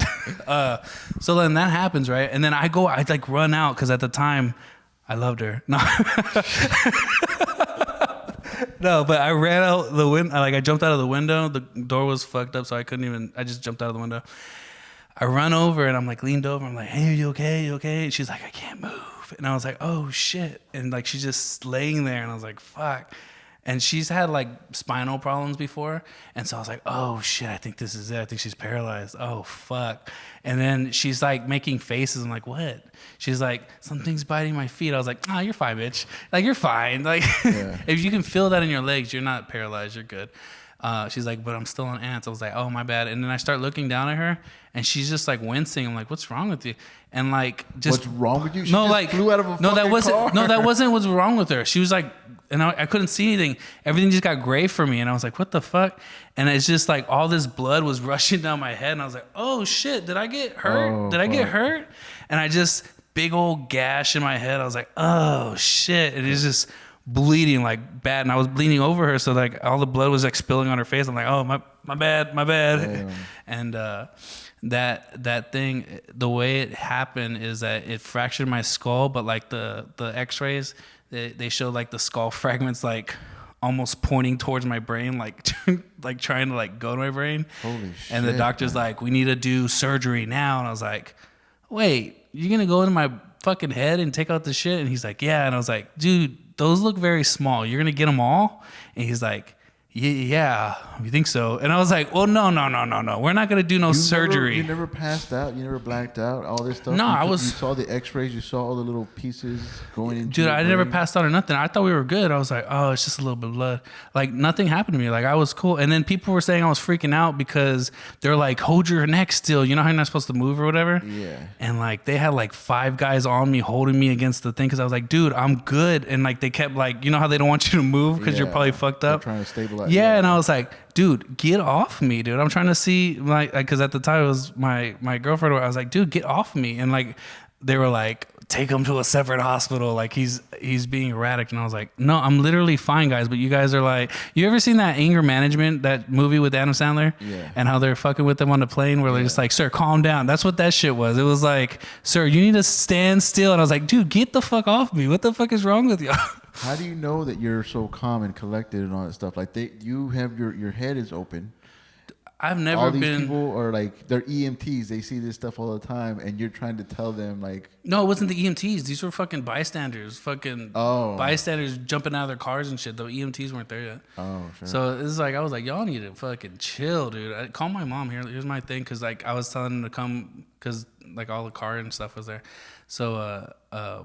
So then that happens, right? And then I like run out because at the time I loved her. No. No, but I ran out the window. Like I jumped out of the window. The door was fucked up, so I just jumped out of the window. I run over and I'm like leaned over. I'm like, hey, are you okay? You okay? And she's like, I can't move. And I was like, oh shit. And like she's just laying there and I was like, fuck. And she's had like spinal problems before. And so I was like, oh shit, I think this is it. I think she's paralyzed. Oh fuck. And then she's like making faces. I'm like, what? She's like, something's biting my feet. I was like, you're fine, bitch. Like, you're fine. Like, if you can feel that in your legs, you're not paralyzed. You're good. She's like, but I'm still on ants. I was like, oh, my bad. And then I start looking down at her, and she's just like wincing. I'm like, what's wrong with you? And like, just what's wrong with you? She no, just like flew out of a no, that fucking wasn't car. no, that wasn't what's wrong with her. She was like, and I couldn't see anything. Everything just got gray for me, and I was like, what the fuck? And it's just like all this blood was rushing down my head, and I was like, oh shit, did I get hurt? Did I get hurt? And I just big old gash in my head. I was like, oh shit, and it's just bleeding like bad, and I was bleeding over her, so like all the blood was like spilling on her face. I'm like, oh my bad. Damn. And that thing, the way it happened is that it fractured my skull, but like the X-rays, they showed like the skull fragments like almost pointing towards my brain, like like trying to like go to my brain. Holy shit! And the doctor's like, we need to do surgery now, and I was like, wait, you're gonna go into my fucking head and take out the shit? And he's like, yeah. And I was like, dude, those look very small. You're going to get them all? And he's like, yeah, you think so? And I was like, well, no. We're not going to do surgery. You never passed out? You never blacked out? All this stuff? No, You saw the x-rays? You saw all the little pieces going into Dude, I brain? never passed out or nothing. I thought we were good. I was like, oh, it's just a little bit of blood. Like, nothing happened to me. Like, I was cool. And then people were saying I was freaking out because they're like, hold your neck still. You know how you're not supposed to move or whatever? Yeah. And, like, they had, like, 5 guys on me holding me against the thing because I was like, dude, I'm good. And, like, they kept, like, you know how they don't want you to move because you're probably fucked up? They're trying to stabilize. Yeah, and I was like, dude, get off me, dude. I'm trying to see, like, because at the time it was my girlfriend. I was like, dude, get off me. And like, they were like, take him to a separate hospital. Like he's being erratic. And I was like, no, I'm literally fine, guys. But you guys are like, you ever seen that Anger Management, that movie with Adam Sandler? Yeah. And how they're fucking with them on the plane where they're just like, sir, calm down. That's what that shit was. It was like, sir, you need to stand still. And I was like, dude, get the fuck off me. What the fuck is wrong with you? How do you know that you're so calm and collected and all that stuff? Like you have your head is open. I've never all these been. people are like they're EMTs. They see this stuff all the time, and you're trying to tell them like, No, it wasn't the EMTs. These were fucking bystanders. Fucking Oh. bystanders jumping out of their cars and shit. The EMTs weren't there yet. oh, sure. So it's like I was like, y'all need to fucking chill, dude. I call my mom here. Here's my thing, cause like I was telling them to come, cause like all the car and stuff was there. So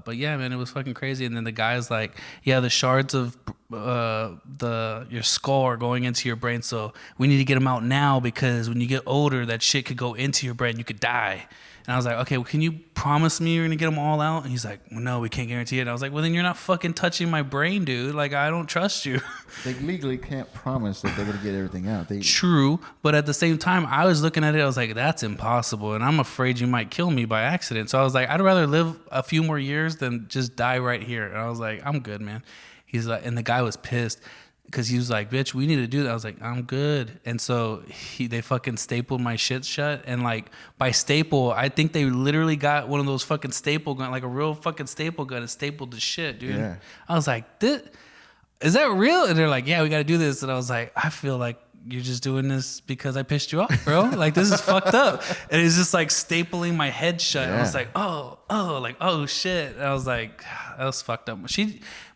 but yeah, man, it was fucking crazy. And then the guy's like, yeah, the shards of your skull are going into your brain, so we need to get them out now because when you get older, that shit could go into your brain. You could die. And I was like, okay, well, can you promise me you're going to get them all out? And he's like, well, no, we can't guarantee it. And I was like, well, then you're not fucking touching my brain, dude. Like, I don't trust you. They legally can't promise that they're going to get everything out. True. But at the same time, I was looking at it. I was like, that's impossible. And I'm afraid you might kill me by accident. So I was like, I'd rather live a few more years than just die right here. And I was like, I'm good, man. He's like, and the guy was pissed. Because he was like, bitch, we need to do that. I was like, I'm good. And so they fucking stapled my shit shut. And like by staple, I think they literally got one of those fucking staple gun, like a real fucking staple gun and stapled the shit, dude. Yeah. I was like, is that real? And they're like, yeah, we got to do this. And I was like, I feel like you're just doing this because I pissed you off, bro. Like, this is fucked up. And it's just like stapling my head shut. Yeah. I was like, oh shit. And I was like, that was fucked up.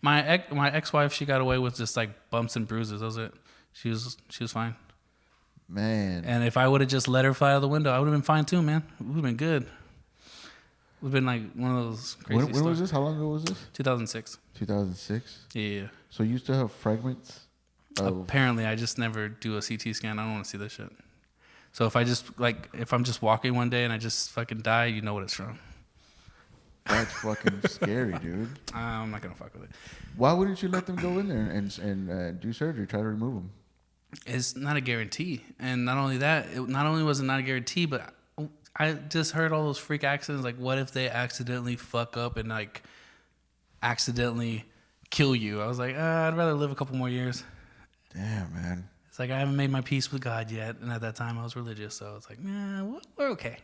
My ex-wife, she got away with just like bumps and bruises. That was it. She was fine. Man. And if I would have just let her fly out the window, I would have been fine too, man. It would have been good. It would have been like one of those crazy When was this? How long ago was this? 2006. 2006? Yeah. So you still have fragments? Apparently, I just never do a CT scan. I don't want to see this shit. So if I'm just walking one day and I just fucking die, you know what it's from. That's fucking scary, dude. I'm not gonna fuck with it. Why wouldn't you let them go in there and do surgery, try to remove them? It's not a guarantee, and not only that, not only was it not a guarantee, but I just heard all those freak accidents. Like, what if they accidentally fuck up and like accidentally kill you? I was like, I'd rather live a couple more years. Damn, man. It's like I haven't made my peace with God yet, and at that time I was religious, so it's like, we're okay.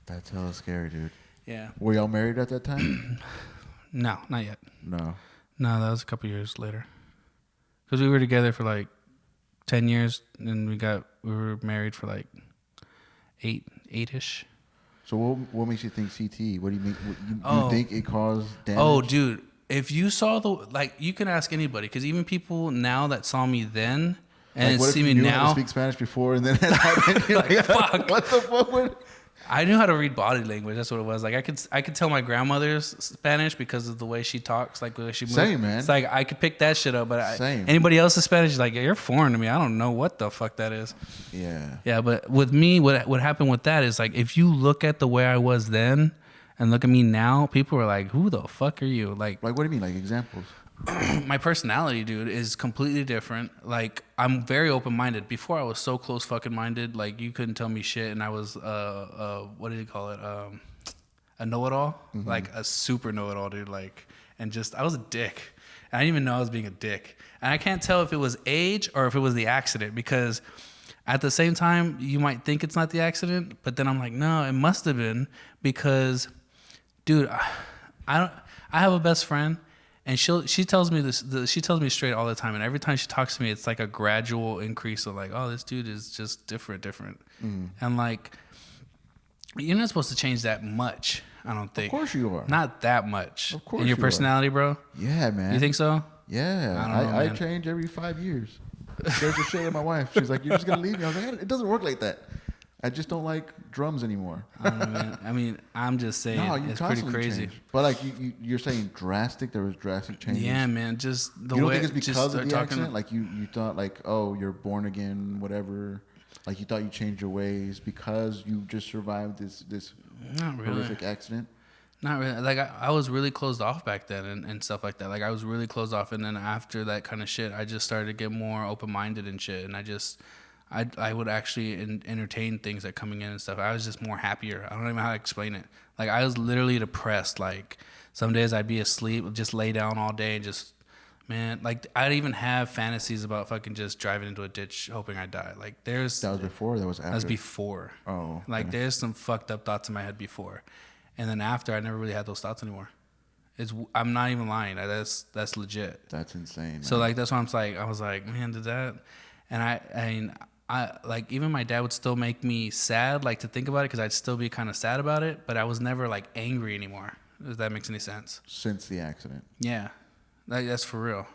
That's hella scary, dude. Yeah. Were y'all married at that time? No, not yet. No, that was a couple years later. Because we were together for like 10 years, and we were married for like eight-ish. So what makes you think CT? What do you mean? You think it caused damage? Oh, dude. If you saw you can ask anybody, because even people now that saw me then and like, see me now. What if you knew how to speak Spanish before and then it happened? You're like, fuck. What the fuck? I knew how to read body language. That's what it was. Like I could tell my grandmother's Spanish because of the way she talks, like the way she moves. Same, man. It's like I could pick that shit up, but Same. Anybody else's Spanish is like, you're foreign to me. I don't know what the fuck that is. Yeah. Yeah, but with me, what happened with that is like if you look at the way I was then and look at me now, people are like, who the fuck are you? Like what do you mean? Like examples? My personality, dude, is completely different. Like, I'm very open-minded. Before, I was so close fucking minded. Like, you couldn't tell me shit, and I was what do you call it? A know-it-all, like a super know-it-all, dude. Like, and just I was a dick. And I didn't even know I was being a dick. And I can't tell if it was age or if it was the accident, because at the same time, you might think it's not the accident, but then I'm like, no, it must have been, because, dude, I have a best friend. And she tells me this. She tells me straight all the time. And every time she talks to me, it's like a gradual increase of like, oh, this dude is just different. And like, you're not supposed to change that much. I don't think. Of course you are. Not that much. Of course. In your personality, bro. Yeah, man. You think so? Yeah. I change every 5 years. There's a shit at my wife. She's like, you're just gonna leave me. I was like, it doesn't work like that. I just don't like drums anymore. I don't know, man. I mean, I'm just saying, it's pretty crazy. Change. But like you're saying drastic. There was drastic changes. Yeah, man. Just the way. You way. don't think it's because of the accident? Like you thought like, oh, you're born again, whatever. Like you thought you changed your ways because you just survived this Not really. horrific accident. Not really. Like I was really closed off back then and stuff like that. Like I was really closed off, and then after that kind of shit, I just started to get more open minded and shit, and I would actually entertain things that coming in and stuff. I was just more happier. I don't even know how to explain it. Like I was literally depressed. Like some days I'd be asleep, just lay down all day and just, man, like I'd even have fantasies about fucking just driving into a ditch hoping I die. Like that was before, that was after. That was before. Oh. Like there's some fucked up thoughts in my head before. And then after, I never really had those thoughts anymore. I'm not even lying. That's legit. That's insane, man. So like that's why I was like, man, did that? And I mean, I like even my dad would still make me sad, like to think about it, because I'd still be kind of sad about it, but I was never like angry anymore. If that makes any sense. Since the accident. Yeah, that's for real.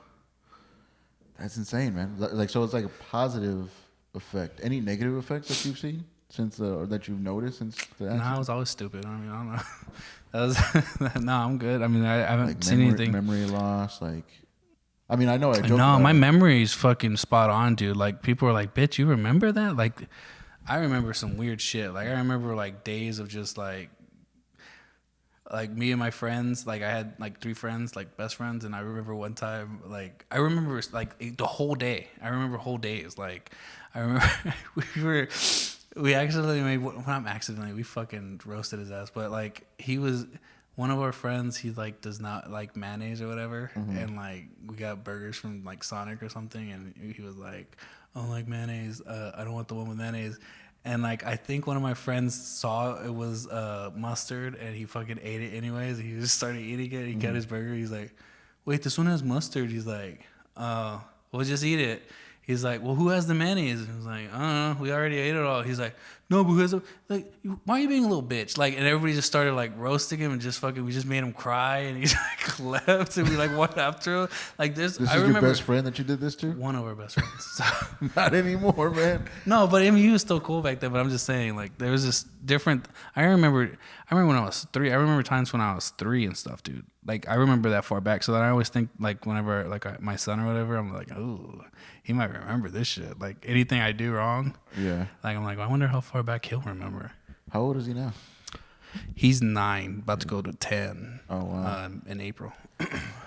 That's insane, man. Like, so it's like a positive effect. Any negative effects that you've seen since or that you've noticed since the accident? No, I was always stupid. I mean, I don't know. That was no, I'm good. I mean, I haven't Like seen anything. memory loss, like. I mean, I know I joke No, about my it. memory's fucking spot on, dude. Like people are like, "Bitch, you remember that?" Like, I remember some weird shit. Like I remember like days of just like me and my friends. Like I had like 3 friends, like best friends, and I remember one time, like I remember like the whole day. I remember whole days. Like I remember we accidentally made. Well, not accidentally. We fucking roasted his ass. But like he was. One of our friends, he like does not like mayonnaise or whatever, and like we got burgers from like Sonic or something, and he was like, "I don't like mayonnaise. I don't want the one with mayonnaise." And like I think one of my friends saw it was mustard, and he fucking ate it anyways. He just started eating it. He got his burger. He's like, "Wait, this one has mustard." He's like, "Oh, well, just eat it." He's like, "Well, who has the mayonnaise?" And I was like, "I don't know. We already ate it all." He's like, "No, but who has the, like, why are you being a little bitch?" Like, and everybody just started like roasting him and just fucking, we just made him cry, and he like left, and we like went after him. Like this This I is remember your best friend that you did this to? one of our best friends. So, Not anymore, man. no, but I mean, he was still cool back then. But I'm just saying, like, there was this different. I remember when I was 3. I remember times when I was 3 and stuff, dude. Like, I remember that far back. So then I always think, like, whenever, like, my son or whatever, I'm like, oh, he might remember this shit. Like, anything I do wrong, Yeah. like, I'm like, I wonder how far back he'll remember. How old is he now? He's 9, about to go to 10. Oh, wow. In April.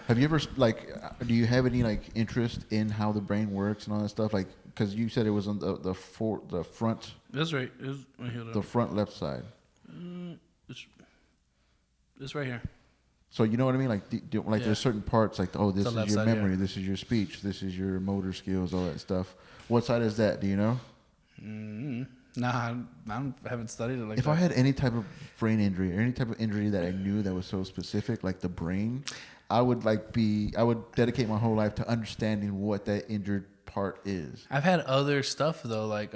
Have you ever, like, do you have any, like, interest in how the brain works and all that stuff? Like, because you said it was on the front, That's right. Right here. the front left side. It's right here. So you know what I mean? Like, Yeah. there's certain parts, like, oh, this The is left your side, memory, yeah. this is your speech, this is your motor skills, all that stuff. What side is that? Do you know? Nah, I haven't studied it like If that. I had any type of brain injury or any type of injury that I knew that was so specific, like the brain, I would dedicate my whole life to understanding what that injured part is. I've had other stuff though, like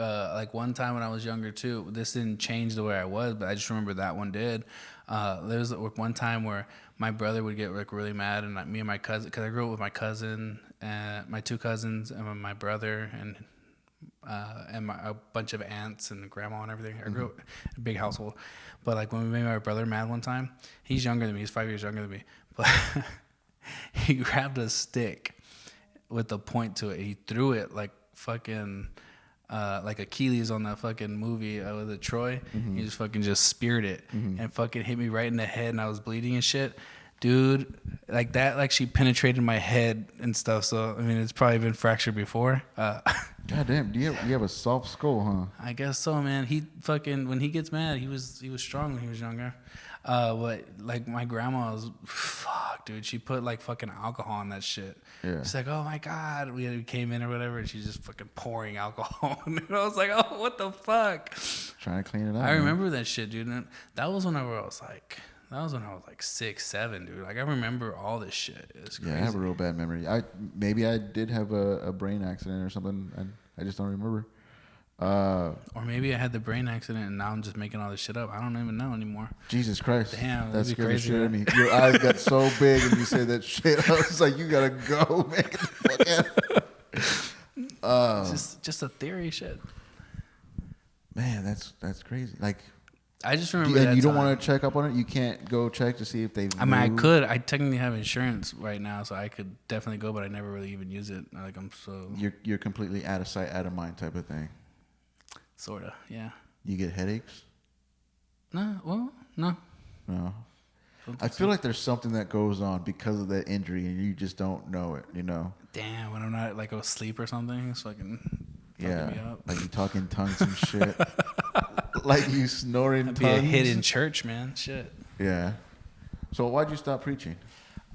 one time when I was younger too. This didn't change the way I was, but I just remember that one did. There was one time where my brother would get like really mad, and me and my cousin, because I grew up with my cousin and my 2 cousins and my brother and a bunch of aunts and grandma and everything. I grew up in a big household, but like when we made my brother mad one time, he's younger than me. He's 5 years younger than me, but he grabbed a stick with a point to it. He threw it like fucking like Achilles on that fucking movie with it, Troy. He just fucking speared it and fucking hit me right in the head, and I was bleeding and shit. Dude, like that, like she penetrated my head and stuff. So I mean, it's probably been fractured before. God damn, you have a soft skull, huh? I guess so, man. He fucking, when he gets mad, he was strong when he was younger. But like my grandma was, fuck, dude. She put like fucking alcohol in that shit. Yeah. She's like, oh my god, we came in or whatever, and she's just fucking pouring alcohol. And I was like, oh, what the fuck? Trying to clean it out. I man. remember that shit, dude. And that was when I was like 6, 7, dude. Like I remember all this shit. It's crazy. Yeah, I have a real bad memory. Maybe I did have a brain accident or something. I just don't remember. Or maybe I had the brain accident and now I'm just making all this shit up. I don't even know anymore. Jesus Christ. Damn, that that'd be scared the crazy, shit out of me. Your eyes got so big when you said that shit. I was like, you gotta go, man. Get the fuck out. It's just a theory shit. Man, that's crazy. Like, I just remember and that you don't time. want to check up on it? You can't go check to see if they've I mean, I moved? could. I technically have insurance right now, so I could definitely go, but I never really even use it. Like I'm so You're completely out of sight, out of mind type of thing. sorta, yeah. You get headaches? No, well, no. No. I feel like there's something that goes on because of that injury, and you just don't know it. You know? Damn, when I'm not like asleep or something, it's fucking me Yeah. up. Like you talk in tongues and shit. Like you snoring That'd tongues. be a hit in church, man. Shit. Yeah. So why'd you stop preaching?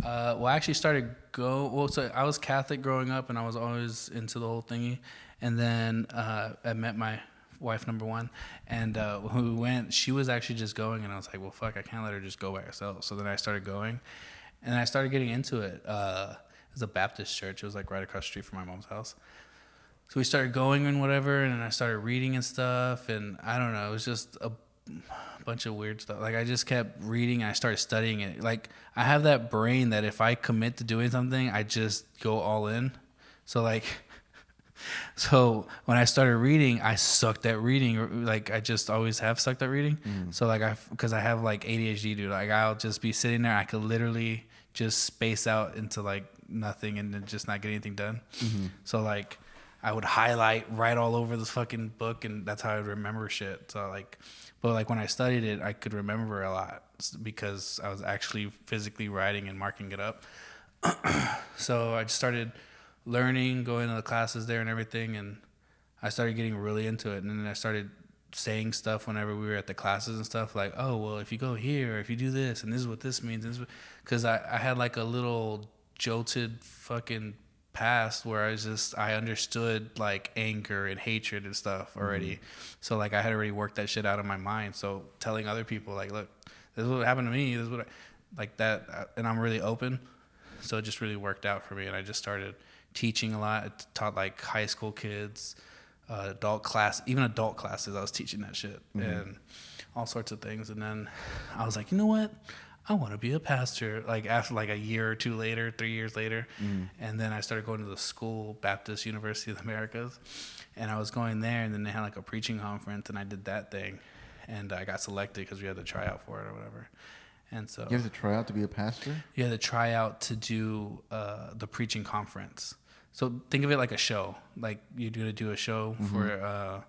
Well, I actually started so I was Catholic growing up, and I was always into the whole thingy. And then I met my wife, number one, and when we went, she was actually just going, and I was like, well, fuck, I can't let her just go by herself. So then I started going, and I started getting into it. It was a Baptist church. It was like right across the street from my mom's house. So we started going and whatever, and I started reading and stuff, and I don't know, it was just a bunch of weird stuff. Like I just kept reading and I started studying it. Like I have that brain that if I commit to doing something, I just go all in. So like so when I started reading, I sucked at reading. Like I just always have sucked at reading. So like because I have like ADHD, dude. Like I'll just be sitting there. I could literally just space out into like nothing and then just not get anything done. So like I would write all over this fucking book, and that's how I would remember shit. So like, but like when I studied it, I could remember a lot because I was actually physically writing and marking it up. So I just started learning, going to the classes there and everything, and I started getting really into it. And then I started saying stuff whenever we were at the classes and stuff, like, oh, well, if you go here, if you do this, and this is what this means, because I had like a little jolted fucking past where I understood like anger and hatred and stuff already. So like I had already worked that shit out of my mind. So telling other people like, look, this is what happened to me, this is what like that, and I'm really open. So it just really worked out for me, and I just started teaching a lot. I taught like high school kids, adult classes. I was teaching that shit and all sorts of things. And then I was like, you know what? I want to be a pastor. Like after like a year or two later, 3 years later. And then I started going to the school, Baptist University of the Americas. And I was going there, and then they had like a preaching conference, and I did that thing. And I got selected because we had to try out for it or whatever. And so You have to try out to be a pastor? you had to try out to do the preaching conference. So think of it like a show. Like you're going to do a show for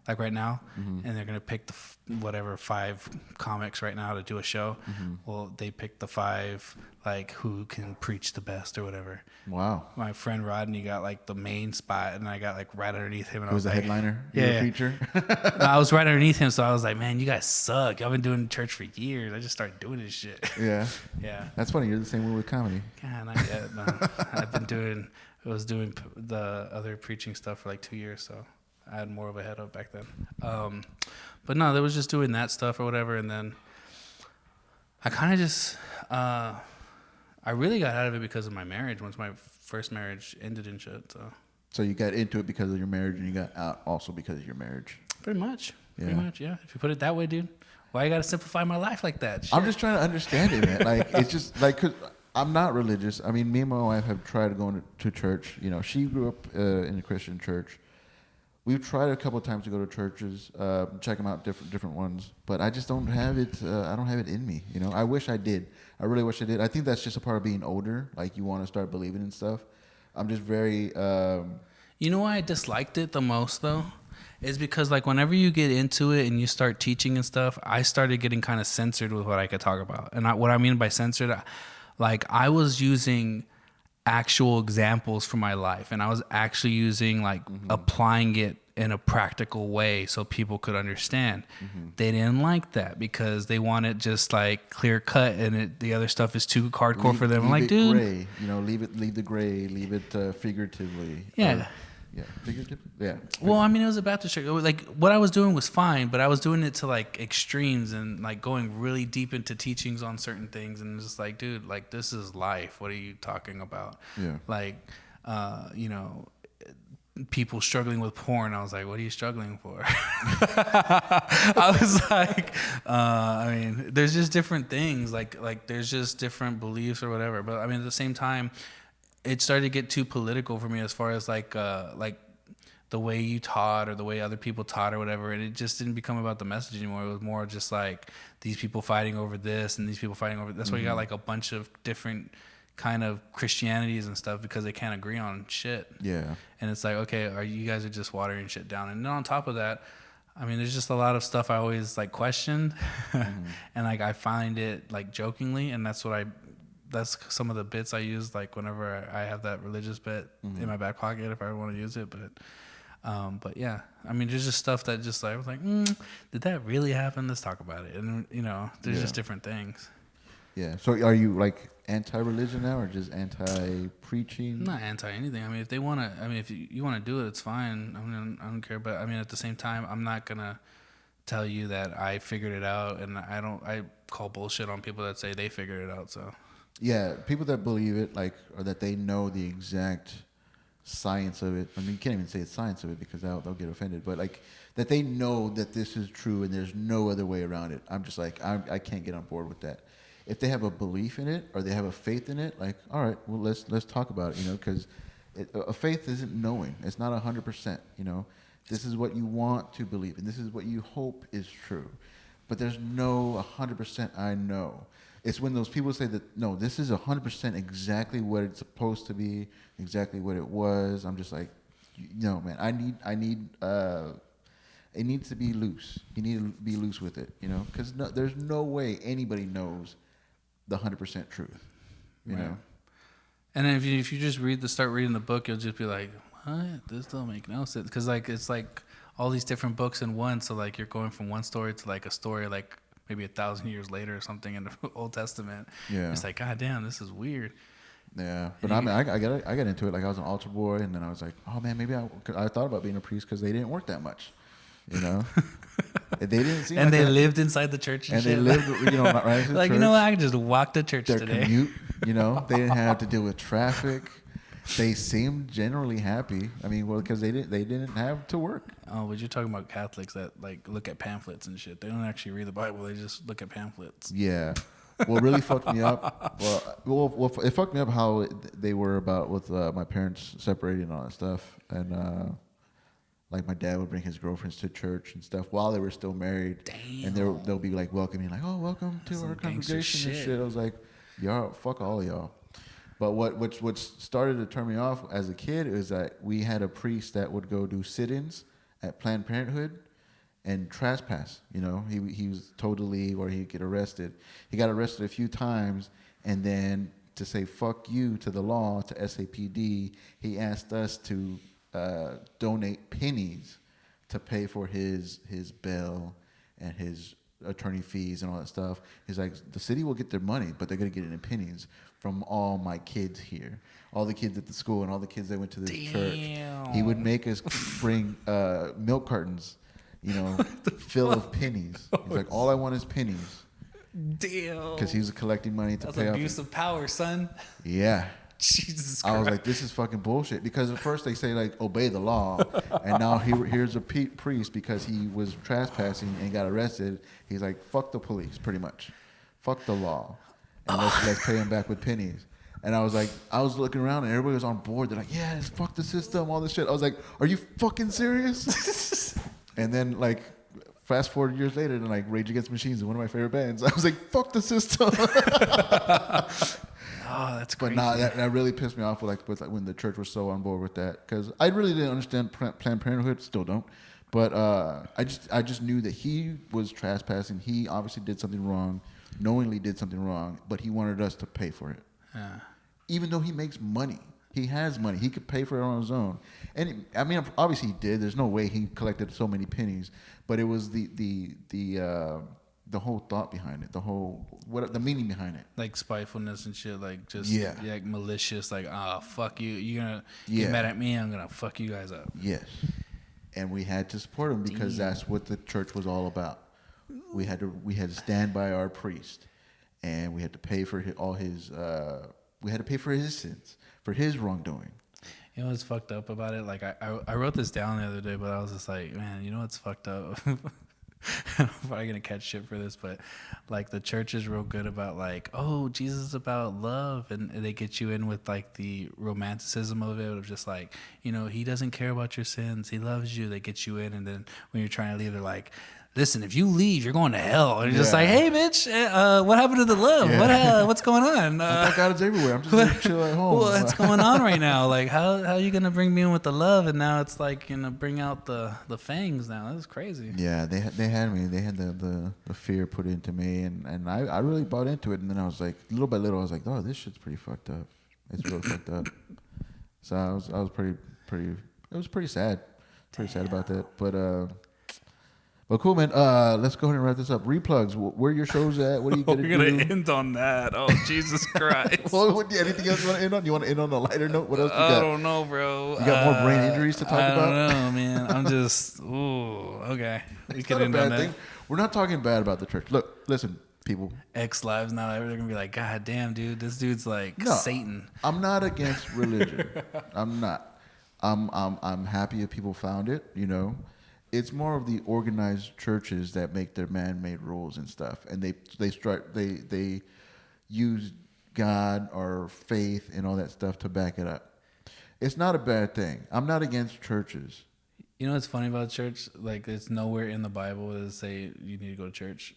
like right now, and they're going to pick the whatever 5 comics right now to do a show. Well, they picked the 5 like who can preach the best or whatever. Wow. My friend Rodney got like the main spot, and I got like right underneath him. And He was the like, headliner? Yeah. Feature? No, I was right underneath him, so I was like, man, you guys suck. I've been doing church for years. I just started doing this shit. Yeah. Yeah. That's funny. You're the same way with comedy. God, not yet. No. I was doing the other preaching stuff for like 2 years, so I had more of a head up back then. But no, they was just doing that stuff or whatever, and then I kind of just, I really got out of it because of my marriage. Once my first marriage ended and shit, So you got into it because of your marriage, and you got out also because of your marriage. Pretty much, Yeah. If you put it that way, dude. Why you gotta simplify my life like that? Shit. I'm just trying to understand it, man. Like, it's just like, 'cause I'm not religious. I mean, me and my wife have tried going to church. You know, she grew up in a Christian church. We've tried a couple of times to go to churches, check them out, different ones. But I just don't have it. I don't have it in me. You know, I wish I did. I really wish I did. I think that's just a part of being older. Like, you want to start believing in stuff. I'm just very. You know why I disliked it the most though? Is because like whenever you get into it and you start teaching and stuff, I started getting kind of censored with what I could talk about. And what I mean by censored, like I was using actual examples from my life, and I was actually using like applying it in a practical way so people could understand. They didn't like that because they want it just like clear cut, and the other stuff is too hardcore for them. I'm like, dude, gray. You know, leave the gray, leave it figuratively. Yeah. Figuratively. Yeah. Well, I mean, it was a Baptist church. Like what I was doing was fine, but I was doing it to like extremes and like going really deep into teachings on certain things, and it's just like, dude, like this is life. What are you talking about? Yeah. Like, you know, people struggling with porn. I was like, what are you struggling for? I was like, I mean, there's just different things. Like there's just different beliefs or whatever. But I mean, at the same time, it started to get too political for me as far as like the way you taught or the way other people taught or whatever, and it just didn't become about the message anymore. It was more just like these people fighting over this and these people fighting over that's why you got like a bunch of different kind of Christianities and stuff, because they can't agree on shit. Yeah. And it's like, okay, you guys are just watering shit down. And then on top of that, I mean, there's just a lot of stuff I always like questioned and like I find it like jokingly, and that's some of the bits I use like whenever I have that religious bit in my back pocket if I ever want to use it. But yeah, I mean, there's just stuff that just like I was like, did that really happen? Let's talk about it. And you know, there's just different things. Yeah. So are you like anti-religion now, or just anti-preaching? I'm not anti anything. I mean, if they want to, I mean, if you want to do it, it's fine. I mean, I don't care. But I mean, at the same time, I'm not gonna tell you that I figured it out, and I call bullshit on people that say they figured it out. So. Yeah, people that believe it, like, or that they know the exact science of it. I mean, you can't even say it's science of it because they'll get offended. But like that they know that this is true and there's no other way around it. I'm just like I can't get on board with that. If they have a belief in it or they have a faith in it, like all right, well let's talk about it, you know, because a faith isn't knowing. It's not 100%. You know, this is what you want to believe and this is what you hope is true. But there's no 100% I know. It's when those people say that, no, this is 100% exactly what it's supposed to be, exactly what it was. I'm just like, no, man, it needs to be loose. You need to be loose with it, you know, because there's no way anybody knows the 100% truth, you know. And then if you just start reading the book, you'll just be like, what? This don't make no sense. Because like it's like all these different books in one. So like you're going from one story to like a story like maybe 1,000 years later or something in the Old Testament. Yeah. It's like, God damn, this is weird. Yeah. But I mean, I got into it. Like I was an altar boy and then I was like, oh man, maybe I thought about being a priest because they didn't work that much. You know, they didn't seem. And like they lived inside the church and shit. They lived, you know, right. Like, you know what? I can just walk to church Their today. Commute, you know, they didn't have to deal with traffic. They seemed generally happy. I mean, well, because they didn't have to work. Oh, but you're talking about Catholics that like look at pamphlets and shit. They don't actually read the Bible. They just look at pamphlets. Yeah. What really fucked me up? Well, it fucked me up how they were about with my parents separating and all that stuff, and like my dad would bring his girlfriends to church and stuff while they were still married. Damn. And they'll be like welcoming, like, oh, welcome to our congregation and shit. I was like, y'all, fuck all of y'all. But what started to turn me off as a kid is that we had a priest that would go do sit-ins at Planned Parenthood and trespass. You know, he was told to leave or he'd get arrested. He got arrested a few times, and then to say fuck you to the law, to SAPD, he asked us to donate pennies to pay for his bail and his attorney fees and all that stuff. He's like, the city will get their money, but they're going to get it in pennies from all my kids here, all the kids at the school and all the kids that went to this church. He would make us bring milk cartons, you know, full of pennies. He's like, all I want is pennies. Damn. Because he was collecting money to pay off. That's abuse of power, son. Yeah. Jesus Christ. I was like, this is fucking bullshit. Because at first they say, like, obey the law. And now here's a priest because he was trespassing and got arrested. He's like, fuck the police, pretty much. Fuck the law. And let's pay him back with pennies. And I was looking around and everybody was on board. They're like, yeah, fuck the system, all this shit. I was like, are you fucking serious? And then, like, fast forward years later, and like Rage Against the Machine is one of my favorite bands. I was like, fuck the system. Oh, that's crazy. But nah, that really pissed me off with when the church was so on board with that, because I really didn't understand Planned Parenthood, still don't. But I just knew that he was trespassing. He obviously did something wrong, knowingly did something wrong, but he wanted us to pay for it. Yeah. Even though he makes money. He has money. He could pay for it on his own. And I mean, obviously he did. There's no way he collected so many pennies. But it was the whole thought behind it, the meaning behind it. Like spitefulness and shit, like just like malicious, like, fuck you. You're gonna get mad at me, I'm gonna fuck you guys up. Yes. And we had to support him because that's what the church was all about. We had to stand by our priest, and we had to pay for his sins, for his wrongdoing. You know what's fucked up about it? Like I wrote this down the other day, but I was just like, man, you know what's fucked up? I'm probably gonna catch shit for this, but like the church is real good about like, oh, Jesus is about love, and they get you in with like the romanticism of it, of just like, you know, he doesn't care about your sins, he loves you. They get you in, and then when you're trying to leave, they're like, listen, if you leave, you're going to hell. And you're just like, hey, bitch, what happened to the love? Yeah. What's going on? God is everywhere. I'm just going to chill at home. What's going on right now? Like, how are you going to bring me in with the love? And now it's like, you know, bring out the fangs now. That's crazy. Yeah, they had me. They had the fear put into me. And I really bought into it. And then I was like, little by little, I was like, oh, this shit's pretty fucked up. It's really fucked up. So I was pretty, it was pretty sad. Pretty sad about that. But cool, man. Let's go ahead and wrap this up. Replugs. Where are your shows at? What are you going to do? We're going to end on that. Oh, Jesus Christ. Well, anything else you want to end on? You want to end on a lighter note? What else you got? I don't know, bro. You got more brain injuries to talk about? I don't know, man. I'm just, okay. We can end on that. Thing. We're not talking bad about the church. Look, listen, people. Ex-lives now, they're going to be like, God damn, dude, this dude's like Satan. I'm not against religion. I'm not. I'm happy if people found it. You know, it's more of the organized churches that make their man-made rules and stuff, and they use God or faith and all that stuff to back it up. It's not a bad thing. I'm not against churches. You know what's funny about church? Like, it's nowhere in the Bible that say you need to go to church.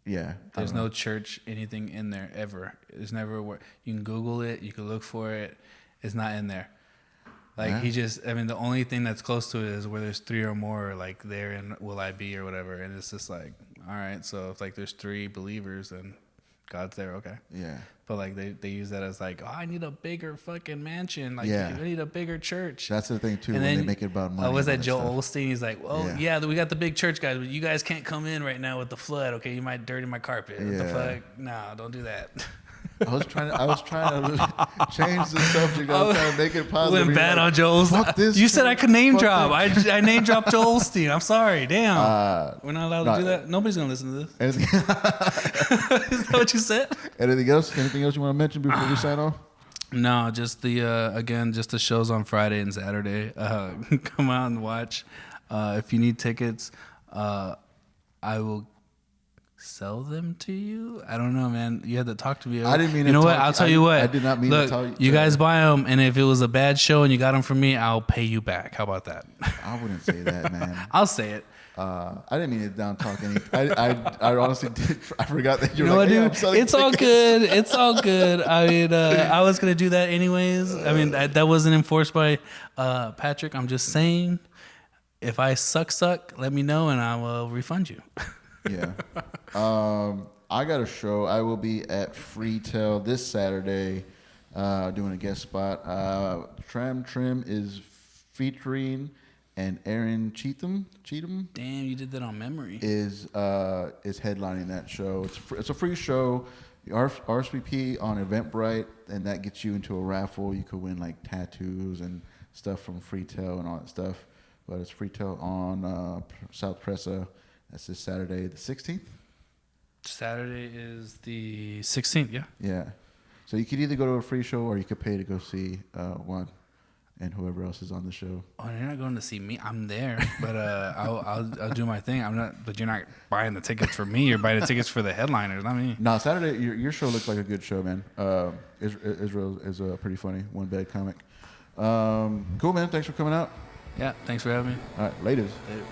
Yeah. There's no church anything in there ever. There's never where you can Google it. You can look for it. It's not in there. Like the only thing that's close to it is where there's 3 or more, like there and will I be or whatever. And it's just like, all right, so if like there's 3 believers, then God's there, okay. Yeah. But like they use that as like, oh, I need a bigger fucking mansion. Like, yeah. I need a bigger church. That's the thing too. And when then, they make it about money. Was that Joel stuff. Osteen? He's like, well, yeah, we got the big church guys, but you guys can't come in right now with the flood. Okay, you might dirty my carpet. What the fuck? No, don't do that. I was trying to change the subject. I was trying to make it positive. Went bad on Joel. Fuck this. You said I could name drop. I name dropped Joel Osteen. I'm sorry. Damn. We're not allowed to do that. Nobody's gonna listen to this. Is that what you said? Anything else? Anything else you want to mention before we sign off? No, just just the shows on Friday and Saturday. Come out and watch. If you need tickets, I will sell them to you. I don't know, man. You had to talk to me. I didn't mean. You know what? I'll tell you what. I did not mean to tell you. You guys buy them, and if it was a bad show and you got them from me, I'll pay you back. How about that? I wouldn't say that, man. I'll say it. I didn't mean to down talk any. I honestly did. I forgot that you know what, dude? It's all good. It's all good. I mean, I was gonna do that anyways. I mean, that wasn't enforced by Patrick. I'm just saying, if I suck, let me know and I will refund you. Yeah. I got a show. I will be at Freetail this Saturday, doing a guest spot. Trim is featuring. And Aaron Cheatham. Damn, you did that on memory. Is headlining that show. It's a free show. RSVP on Eventbrite, and that gets you into a raffle. You could win like tattoos and stuff from Freetail and all that stuff. But it's Freetail on South Presa. That's this Saturday, the 16th. Saturday is the 16th. Yeah. Yeah. So you could either go to a free show or you could pay to go see Juan and whoever else is on the show. Oh, you're not going to see me. I'm there, but I'll do my thing. I'm not. But you're not buying the tickets for me. You're buying the tickets for the headliners, not me. No, Saturday. Your show looked like a good show, man. Israel is pretty funny. One bad comic. Cool, man. Thanks for coming out. Yeah. Thanks for having me. All right, ladies. Later.